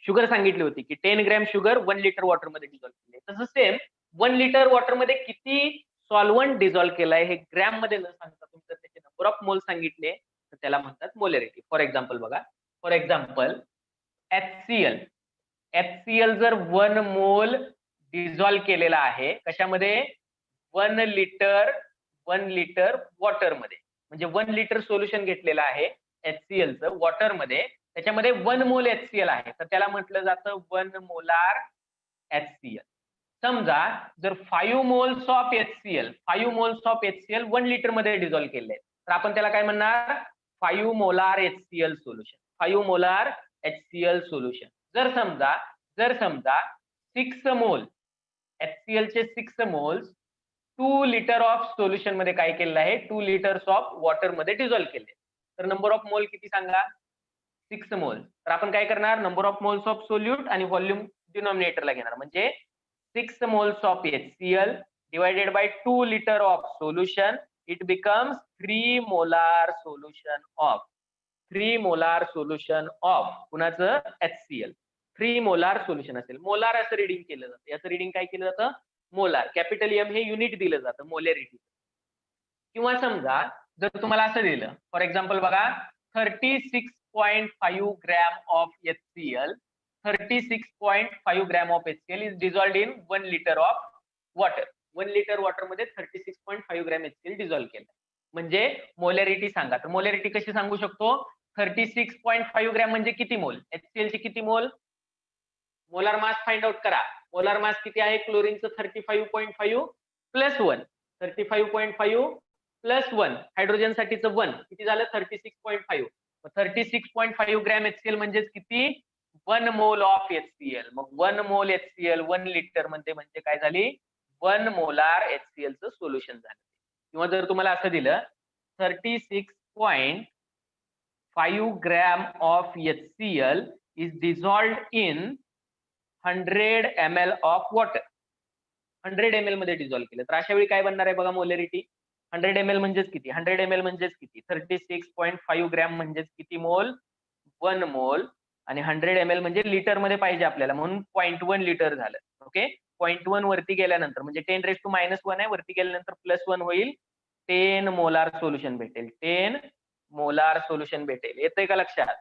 [SPEAKER 2] शुगर सांगितली होती की 10 ग्रॅम शुगर 1 लिटर वॉटर मध्ये डिझॉल्व्ह केले. तसं सेम 1 लिटर वॉटर मध्ये किती सॉल्व्हंट डिझॉल्व्ह केलाय हे ग्रॅम मध्ये न सांगता तुमचं त्याचे नंबर ऑफ मोल सांगितले तर त्याला म्हणतात मोलॅरिटी. फॉर एक्झाम्पल बघा, फॉर एक्झाम्पल HCl जर 1 मोल डिझॉल्व्ह केलेला आहे कशामध्ये? 1 लिटर वॉटर मध्ये. म्हणजे 1 लिटर सोल्युशन घेतलेलं आहे HCl चं वॉटर मध्ये, त्याच्यामध्ये 1 मोल HCl आहे तर त्याला म्हटलं जातं 1 मोलार HCl. समजा जर 5 मोल्स ऑफ HCl 1 लिटर मध्ये डिझॉल्व्ह केले तर आपण त्याला काय म्हणणार? 5 molar HCl solution. 5 molar HCl solution. जर समजा 6 मोल HCl चे 6 मोल्स 2 लिटर ऑफ सोल्युशन मध्ये काय केलेलं आहे? 2 लिटर्स ऑफ वॉटर मध्ये डिझॉल्व्ह केले तर नंबर ऑफ मोल किती सांगा? 6 मोल. तर आपण काय करणार? Number of moles of solute आणि व्हॉल्यूम डिनॉमिनेटरला घेणार. म्हणजे 6 moles of HCl divided by 2 litre of solution, it becomes 3 molar solution of कुणाचं? HCl. 3 मोलार सोल्युशन असेल. मोलार असं रिडिंग केलं जातं. याचं रिडिंग काय केलं जातं? मोलार. कॅपिटल एम हे युनिट दिलं जातं मोलॅरिटी. किंवा समजा जर तुम्हाला असं दिलं, फॉर एक्झाम्पल बघा 36.5 gram of HCl, 36.5 gram of HCl is dissolved in 1 litre of water. 1 litre water मध्ये 36.5 ग्रॅम HCl डिझॉल्व्ह केलं. म्हणजे मोलॅरिटी सांगा. तर मोलॅरिटी कशी सांगू शकतो? 36.5 ग्रॅम म्हणजे किती मोल? HCl चे किती मोल? मोलार मास फाइंड आउट करा. मोलार मास किती आहे क्लोरीनचं? 35.5 प्लस 1. 35.5 प्लस 1. हायड्रोजन साठीचं 1 किती झालं? 36.5. 36.5 ग्रॅम HCl म्हणजेच किती? 1 मोल ऑफ HCl. मग 1 मोल HCl 1 लिटर म्हणजे काय झाली? 1 मोलार HCl चं सोल्युशन झालं. किंवा जर तुम्हाला असं दिलं 36 6.5 gram of HCl is dissolved in 100 ml of water. 100 ml मध्ये डिझॉल्व्ह केलं तर अशा वेळी काय बनणार आहे बघा मोलॅरिटी. 100 ml म्हणजेच किती, 100 ml म्हणजेच किती, 36.5 ग्रॅम म्हणजेच किती मोल, 1 मोल. आणि 100 ml म्हणजे लिटर मध्ये पाहिजे आपल्याला म्हणून 0.1 लिटर झालं. ओके, 0.1 वरती गेल्यानंतर म्हणजे 10⁻⁻1 आहे, वरती गेल्यानंतर +1 होईल, 10 मोलार सोल्युशन भेटेल. 10 मोलार सोल्युशन भेटेल. येतंय का लक्षात?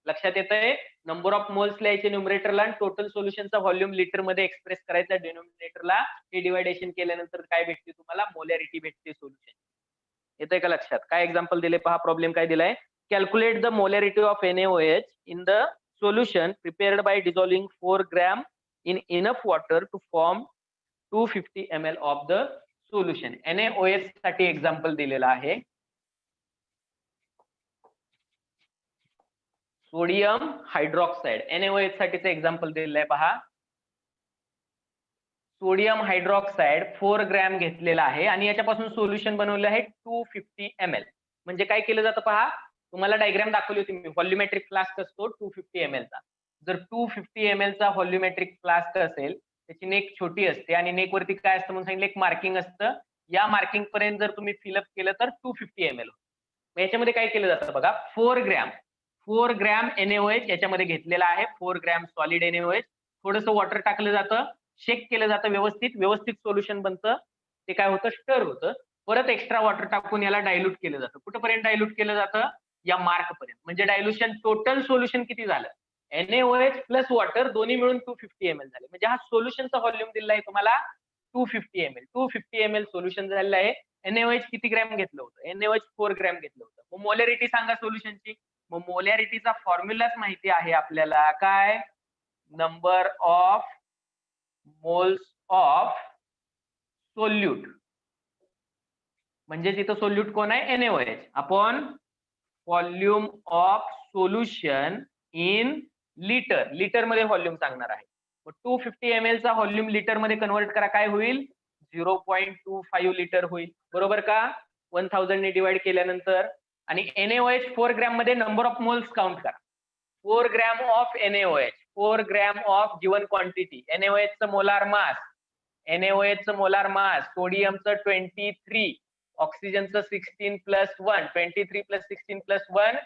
[SPEAKER 2] लक्षात येतंय? नंबर ऑफ मोल्स लिहायचे न्यूमरेटरला आणि टोटल सोल्युशनचा व्हॉल्यूम लिटर मध्ये एक्सप्रेस करायचा डिनोमिनेटरला. हे डिवायडेशन केल्यानंतर काय भेटते तुम्हाला, मोलॅरिटी भेटते सोल्युशन. येतंय का लक्षात? काय एक्झाम्पल दिले पहा, प्रॉब्लेम काय दिलाय, calculate the molarity of NaOH in the solution prepared by dissolving 4 gram in enough water to form 250 ml of the solution. NaOH साठी एक्झाम्पल दिलेला आहे. सोडियम हायड्रॉक्साइड, NaOH साठीचं एक्झाम्पल दिलेलं आहे पहा. सोडियम हायड्रॉक्साइड 4 ग्रॅम घेतलेला आहे आणि याच्यापासून सोल्युशन बनवलं आहे 250 ml. म्हणजे काय केलं जातं पहा, तुम्हाला डायग्राम दाखवली होती मी. व्हॉल्युमेट्रिक फ्लास्क असतो 250 ml चा. जर 250 ml चा व्हॉल्युमेट्रिक फ्लास्क असेल, त्याची नेक छोटी असते आणि नेक वरती काय असतं म्हणून सांगितलं, एक मार्किंग असतं. या मार्किंग पर्यंत जर तुम्ही फिलअप केलं तर 250 ml. याच्यामध्ये काय केलं जातं बघा, 4 ग्रॅम NaOH याच्यामध्ये घेतलेला आहे. 4 ग्रॅम सॉलिड NaOH. थोडंसं वॉटर टाकलं जातं, शेक केलं जातं, व्यवस्थित सोल्युशन बनतं. ते काय होतं, स्टर होतं. परत एक्स्ट्रा वॉटर टाकून याला डायल्यूट केलं जातं. कुठपर्यंत डायल्यूट केलं जातं, या मार्क पर्यंत. म्हणजे डायल्युशन टोटल सोल्युशन किती झालं, NaOH प्लस वॉटर दोन्ही मिळून 250 ml झाले. म्हणजे हा सोल्युशनचा व्हॉल्यूम दिला आहे तुम्हाला 250 ml. 250 ml सोल्युशन झालेलं आहे. NaOH किती ग्रॅम घेतलं होतं, NaOH 4 ग्रॅम घेतलं होतं. मग मोलॅरिटी सांगा सोल्युशनची. मग मोलॅरिटीचा फॉर्म्युलाच माहिती आहे आपल्याला, काय, number of moles of solute. म्हणजे तिथं सोल्यूट कोण आहे, NaOH, upon volume of solution in litre. Litre मध्ये व्हॉल्यूम सांगणार आहे. मग 250 ml चा व्हॉल्यूम लिटर मध्ये कन्वर्ट करा, काय होईल, 0.25 लिटर होईल. बरोबर का? 1000 ने डिवाइड केल्यानंतर. आणि NaOH 4 ग्रॅम मध्ये नंबर ऑफ मोल्स काउंट करा. 4 gram of NaOH, 4 gram of given quantity. NaOH चं मोलार मास, NaOH चं मोलार मास, सोडियमचं 23, ऑक्सिजनचं 16 + 1, 23 + 16 + 1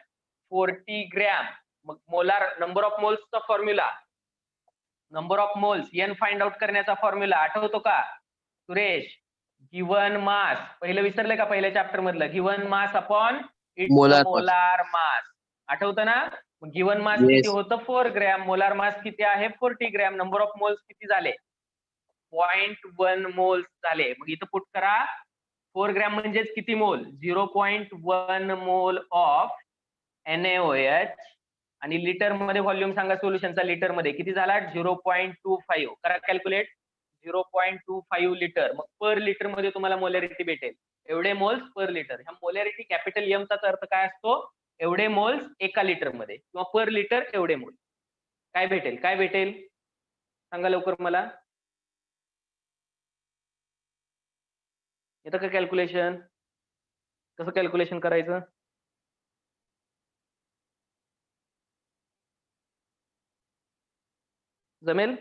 [SPEAKER 2] 40 ग्रॅम. मग मोलार नंबर ऑफ मोल्सचा formula, number of moles N find out करण्याचा फॉर्म्युला आठवतो का सुरेश? गिवन मास, पहिलं विसरलं का, पहिल्या चॅप्टर मधलं, given mass upon its molar mass. आठवतं ना? मग गिवन मास किती होतं, 4 ग्रॅम. मोलार मास किती आहे, 40 ग्रॅम. नंबर ऑफ मोल्स किती झाले, 0.1 मोल्स झाले. मग इथं पुट करा, 4 ग्रॅम म्हणजेच किती मोल, 0.1 मोल ऑफ NaOH. आणि लिटर मध्ये व्हॉल्यूम सांगा सोल्युशनचा, लिटर मध्ये किती झाला, 0.25. करा कॅल्क्युलेट, 0.25 लिटर. मग पर लिटर मध्ये तुम्हाला मोलॅरिटी भेटेल, एवढे मोल्स पर लिटर. ह्या मोलॅरिटी कॅपिटल M चा अर्थ काय असतो, एवढे मोल्स एका लिटर मध्ये, किंवा पर लिटर एवढे मोल. काय भेटेल सांगा लवकर मला. येतं का कॅल्क्युलेशन? कसं कॅल्क्युलेशन करायचं? जमेल?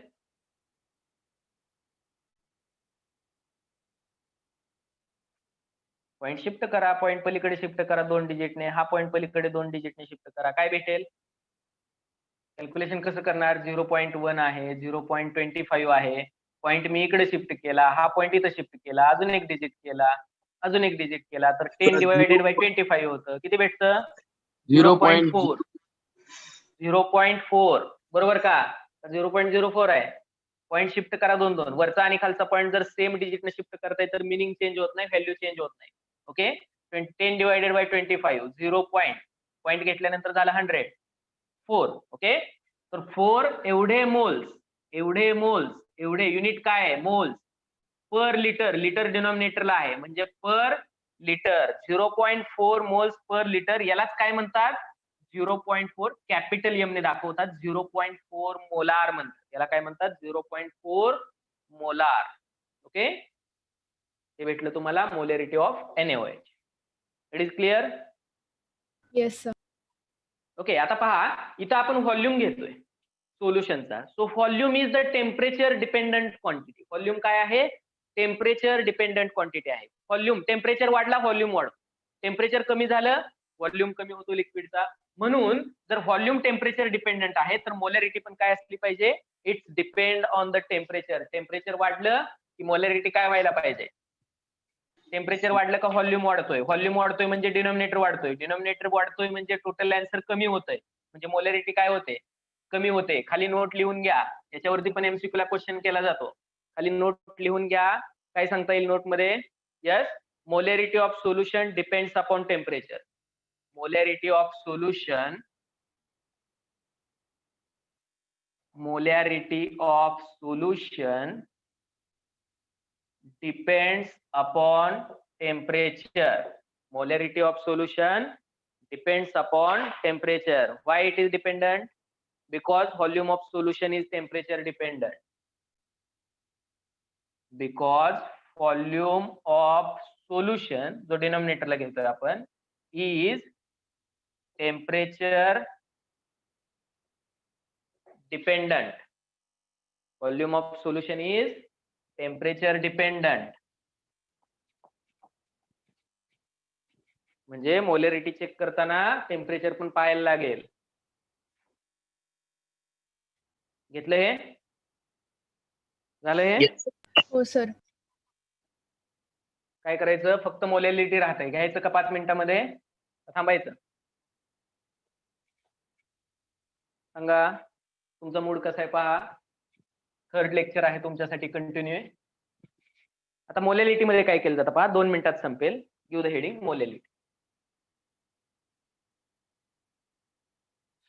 [SPEAKER 2] पॉइंट शिफ्ट करा, पॉइंट पलीकडे शिफ्ट करा 2 डिजिटने, हा पॉइंट पलीकडे 2 डिजिटने शिफ्ट करा. काय भेटेल? कॅल्क्युलेशन कसं करणार, 0.1 आहे, 0.25 आहे. पॉइंट मी इकडे शिफ्ट केला, हा पॉइंट इथं शिफ्ट केला, अजून एक डिजिट केला, अजून एक डिजिट केला, तर 10 डिवायडेड बाय 25 होतं. किती भेटतं, 0.4. 0.4 बरोबर का, 0.04 आहे. पॉइंट शिफ्ट करा 2-2, वरचा आणि खालचा पॉइंट जर सेम डिजिटने शिफ्ट करताय तर मिनिंग चेंज होत नाही, व्हॅल्यू चेंज होत नाही. ओके, 10 डिवायडेड बाय 25, 0 पॉइंट घेतल्यानंतर झालं 104. ओके, तर 4 एवढे मोल्स, एवढे युनिट काय आहे, मोल्स पर लिटर. लिटर डिनॉमिनेटरला आहे म्हणजे per litre. 0.4 moles per litre, यालाच काय म्हणतात, 0.4 कॅपिटल एम ने दाखवतात, 0.4 मोलार म्हणतात. याला काय म्हणतात, 0.4 मोलार. ओके, हे भेटलं तुम्हाला molarity of NaOH. It is clear?
[SPEAKER 4] Yes, sir.
[SPEAKER 2] Okay, आता पहा इथं आपण व्हॉल्यूम घेतोय सोल्युशनचा. So volume is the temperature dependent quantity. Volume काय आहे? टेम्परेचर डिपेंडंट क्वांटिटी आहे. व्हॉल्यूम, टेम्परेचर वाढला व्हॉल्यूम वाढतो, टेम्परेचर कमी झालं व्हॉल्यूम कमी होतो लिक्विडचा. म्हणून जर व्हॉल्यूम टेम्परेचर डिपेंडंट आहे तर मोलॅरिटी पण काय असली पाहिजे? It's depend on the temperature. Temperature वाढलं की मोलॅरिटी काय व्हायला पाहिजे? टेम्परेचर वाढलं का व्हॉल्यूम वाढतोय, व्हॉल्यूम वाढतोय म्हणजे डिनॉमिनेटर वाढतोय, डिनॉमिनेटर वाढतोय म्हणजे टोटल आन्सर कमी होतोय, म्हणजे मोलॅरिटी काय होते? कमी होते. खाली नोट लिहून घ्या, याच्यावरती पण एमसीक्यू ला क्वेश्चन केला जातो. खाली नोट लिहून घ्या, काय सांगता येईल नोट मध्ये? Yes, molarity of solution depends upon temperature. Molarity of solution, molarity of solution depends upon temperature. Molarity of solution depends upon temperature. Why it is dependent? Because volume of solution is temperature dependent. Because volume of solution, जो denominator ला घेतोय आपण, is temperature dependent. Volume of solution is temperature dependent. म्हणजे molarity check करताना temperature पण पाहायला लागेल. घेतलं हे? झालं हे?
[SPEAKER 4] हो सर.
[SPEAKER 2] काय करायचं? फक्त मोलॅरिटी राहते. घ्यायचं का 5 मिनिटामध्ये? थांबायचं? सांगा तुमचा मूड कसा आहे पहा. थर्ड लेक्चर आहे तुमच्यासाठी, कंटिन्यू आहे. आता मोलॅरिटी मध्ये काय केलं जातं पहा, 2 मिनिटात संपेल. Give the heading molality.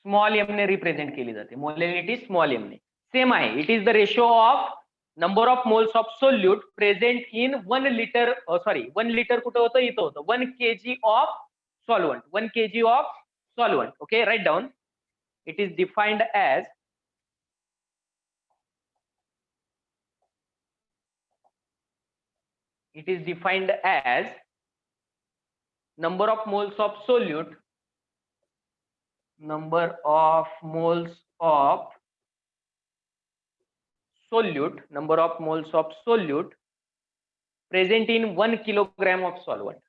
[SPEAKER 2] Small m ने रिप्रेझेंट केली जाते मोलॅरिटी. स्मॉल एम ने सेम आहे. It is the ratio of number of moles of solute present in 1 litre. Sorry, 1 litre कुठं होतं? इथं होतं. 1 kg of solvent. 1 kg of solvent. Okay, right down. It is defined as number of moles of solute, number of moles of solute present in 1 kilogram of solvent.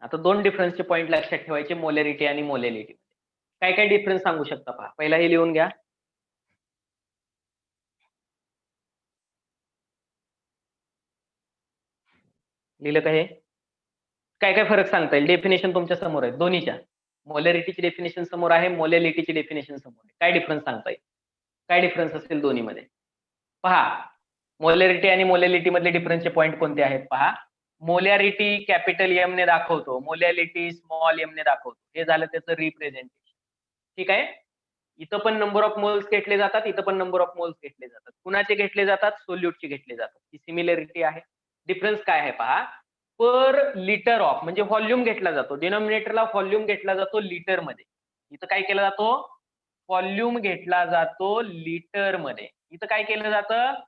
[SPEAKER 2] आता 2 डिफरन्सचे point लक्षात ठेवायचे, molarity आणि molality. काय काय difference सांगू शकता पहा. पहिला हे लिहून घ्या. लिहिलं का हे? काय काय फरक सांगता येईल? डेफिनेशन तुमच्या समोर आहे दोन्हीच्या. मोलॅरिटीची डेफिनेशन समोर आहे, मोलॅलिटीची डेफिनेशन समोर आहे. काय डिफरन्स सांगता येईल? काय डिफरन्स असेल दोन्हीमध्ये? पहा, मोलॅरिटी आणि मोलॅलिटी मधले डिफरन्सचे पॉइंट कोणते आहेत पहा. मोलॅरिटी कॅपिटल एम ने दाखवतो, मोलॅलिटी स्मॉल एम ने दाखवतो. हे झालं त्याचं रिप्रेझेंटेशन. ठीक आहे. इथं पण नंबर ऑफ मोल्स घेतले जातात, इथं पण नंबर ऑफ मोल्स घेतले जातात. कुणाचे घेतले जातात? सोल्यूटचे घेतले जातात. ही सिमिलॅरिटी आहे. डिफरन्स काय आहे पहा. पर लिटर ऑफ म्हणजे व्हॉल्यूम घेतला जातो. डिनॉमिनेटरला व्हॉल्यूम घेतला जातो लिटर मध्ये. इथं काय केलं जातो? व्हॉल्यूम घेतला जातो लिटर मध्ये. इथं काय केलं जातं?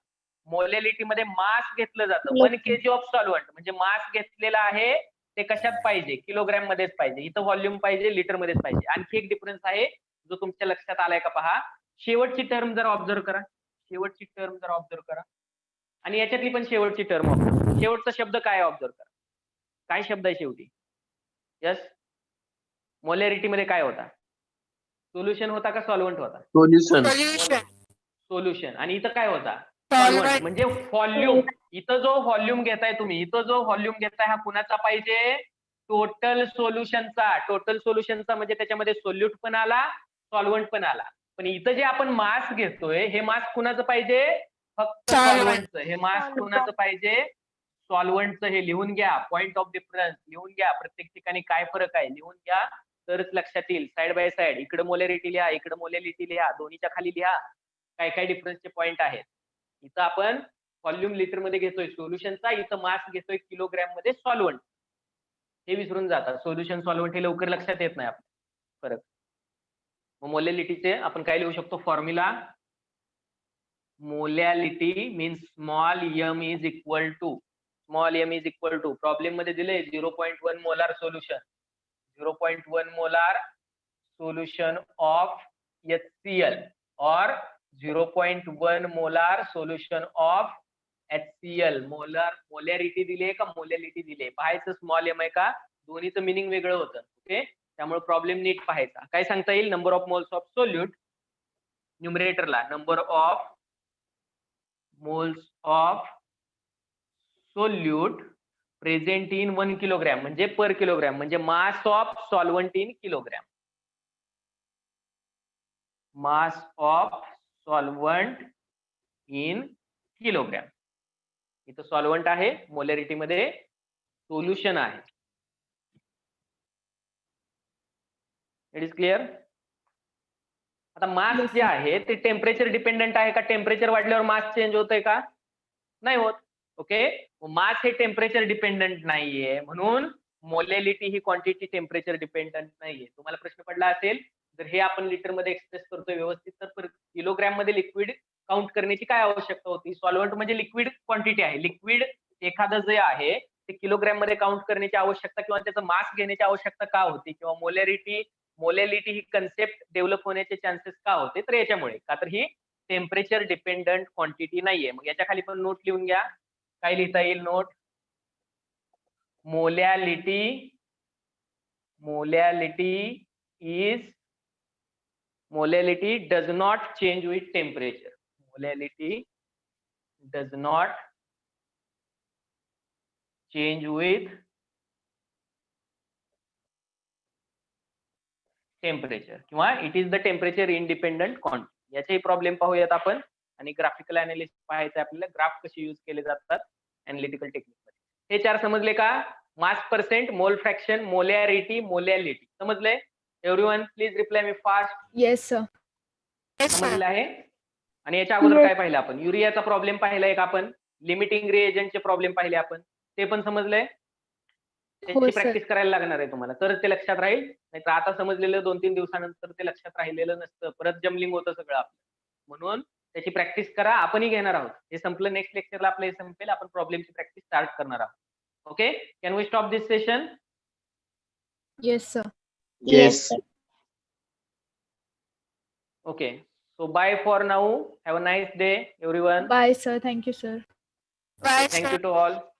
[SPEAKER 2] मोलॅलिटी मध्ये मास घेतलं जातं. 1 kg ऑफ सॉल्वंट म्हणजे मास घेतलेला आहे ते कशात पाहिजे? किलोग्रॅम मध्येच पाहिजे. इथं व्हॉल्यूम पाहिजे लिटर मध्येच पाहिजे. आणखी एक डिफरन्स आहे जो तुमच्या लक्षात आलाय का पहा. शेवटची टर्म जरा ऑब्झर्व करा. शेवटची टर्म जरा ऑब्झर्व करा. आणि याच्यातली पण शेवटची टर्म ऑब्झर्व करा. शेवटचा शब्द काय ऑब्झर्व करा. काय शब्द आहे शेवटी? यस, मोलॅरिटी मध्ये काय होता? सोल्युशन होता का सॉल्वंट होता? सोल्युशन. आणि इथं काय होता? सॉल्वंट. म्हणजे व्हॉल्यूम. इथं जो व्हॉल्यूम घेताय तुम्ही, इथं जो व्हॉल्यूम घेताय हा कुणाचा पाहिजे? टोटल सोल्युशनचा. टोटल सोल्युशनचा म्हणजे त्याच्यामध्ये सोल्यूट पण आला, सॉल्वंट पण आला. पण इथं जे आपण मास घेतोय हे मास कुणाचं पाहिजे? फक्त सॉल्वंटचं. हे मास कुणाचं पाहिजे? सॉल्वंटचं. हे लिहून घ्या. पॉइंट ऑफ डिफरन्स लिहून घ्या. प्रत्येक ठिकाणी काय फरक आहे लिहून घ्या, तरच लक्षात येईल. साइड बाय साइड इकडे मोलॅरिटी लिहा, इकडे मोलॅलिटी लिहा, दोन्हीच्या खाली लिहा काय काय डिफरन्सचे पॉइंट आहेत. इथं आपण व्हॉल्यूम लिटर मध्ये घेतोय सोल्युशनचा, इथं मास घेतोय किलोग्रॅम मध्ये सॉल्वंट. हे विसरून जातात. सोल्युशन सॉल्वंट हे लवकर लक्षात येत नाही आपल्या फरक. मग मोलॅलिटीचे आपण काय लिहू शकतो? Formula molality means small m is equal to problem मध्ये दिले 0.1 molar solution 0.1 molar solution of HCl or 0.1 molar solution of HCl. Molarity दिली का मोलॅलिटी दिली पाहायचं स्मॉल एम आहे का दोन्हीचं मिनिंग वेगळं होतं. ओके त्यामुळे प्रॉब्लेम नीट पाहायचा. काय सांगता येईल number of moles of solute न्यूमरेटरला number of moles of solute present in 1 kilogram म्हणजे पर किलोग्रॅम म्हणजे mass of solvent in kilogram. Mass of solvent in kilogram. इथं सॉल्वंट आहे मोलॅरिटी मध्ये सोल्युशन आहे. It is clear. आता mass
[SPEAKER 4] Yes,
[SPEAKER 2] जे
[SPEAKER 4] sir.
[SPEAKER 2] आहे ते टेम्परेचर डिपेंडंट आहे का टेम्परेचर वाढल्यावर मास चेंज होतंय का नाही होत. ओके मास हे टेम्परेचर डिपेंडंट नाहीये म्हणून मोलॅलिटी ही क्वांटिटी टेम्परेचर डिपेंडंट नाहीये. तुम्हाला प्रश्न पडला असेल जर हे आपण लिटर मध्ये एक्सप्रेस करतोय व्यवस्थित तर किलोग्रॅम मध्ये लिक्विड काउंट करण्याची काय आवश्यकता होती. सॉल्वंट म्हणजे लिक्विड क्वांटिटी आहे. लिक्विड एखादं जे आहे ते किलोग्रॅम मध्ये काउंट करण्याची आवश्यकता किंवा त्याचं मास घेण्याची आवश्यकता का होती किंवा मोलॅलिटी ही कन्सेप्ट डेव्हलप होण्याचे चान्सेस का होते तर याच्यामुळे का तर ही टेम्परेचर डिपेंडंट क्वांटिटी नाहीये. मग याच्या खाली पण नोट लिहून घ्या. काय लिहिता येईल note. Molality does not change with temperature. Molality does not change with temperature किंवा it is the temperature independent quantity. याचाही प्रॉब्लेम पाहूयात आपण आणि ग्राफिकल अनालिसिस पाहायचं आपल्याला ग्राफ कसे यूज केले जातात अनालिटिकल टेक्निक मध्ये. हे 4 समजले का. मास पर्सेंट मोल फ्रॅक्शन मोलॅलिटी समजले. Everyone please reply me fast.
[SPEAKER 4] Yes, sir.
[SPEAKER 2] समजलं आहे. आणि याच्या अगोदर काय पाहिलं आपण युरियाचा प्रॉब्लेम पाहिलाय का आपण लिमिटिंग रिएजंटचे प्रॉब्लेम पाहिले आपण ते पण समजलंय. त्याची
[SPEAKER 4] sir.
[SPEAKER 2] प्रॅक्टिस करायला लागणार आहे तुम्हाला तरच ते लक्षात राहील नाहीतर आता समजलेलं 2-3 दिवसानंतर ते लक्षात राहिलेलं नसतं परत जमलिंग होतं सगळं आपलं. म्हणून त्याची प्रॅक्टिस करा. आपणही घेणार आहोत. हे संपलं नेक्स्ट लेक्चरला आपलं हे संपेल आपण प्रॉब्लेमची प्रॅक्टिस स्टार्ट करणार आहोत. Okay can we stop this session.
[SPEAKER 4] Yes, sir.
[SPEAKER 5] Yes, sir.
[SPEAKER 2] Okay. So bye for now. Have a nice day, everyone.
[SPEAKER 4] Bye, sir. Thank you, sir.
[SPEAKER 2] Thank you to all.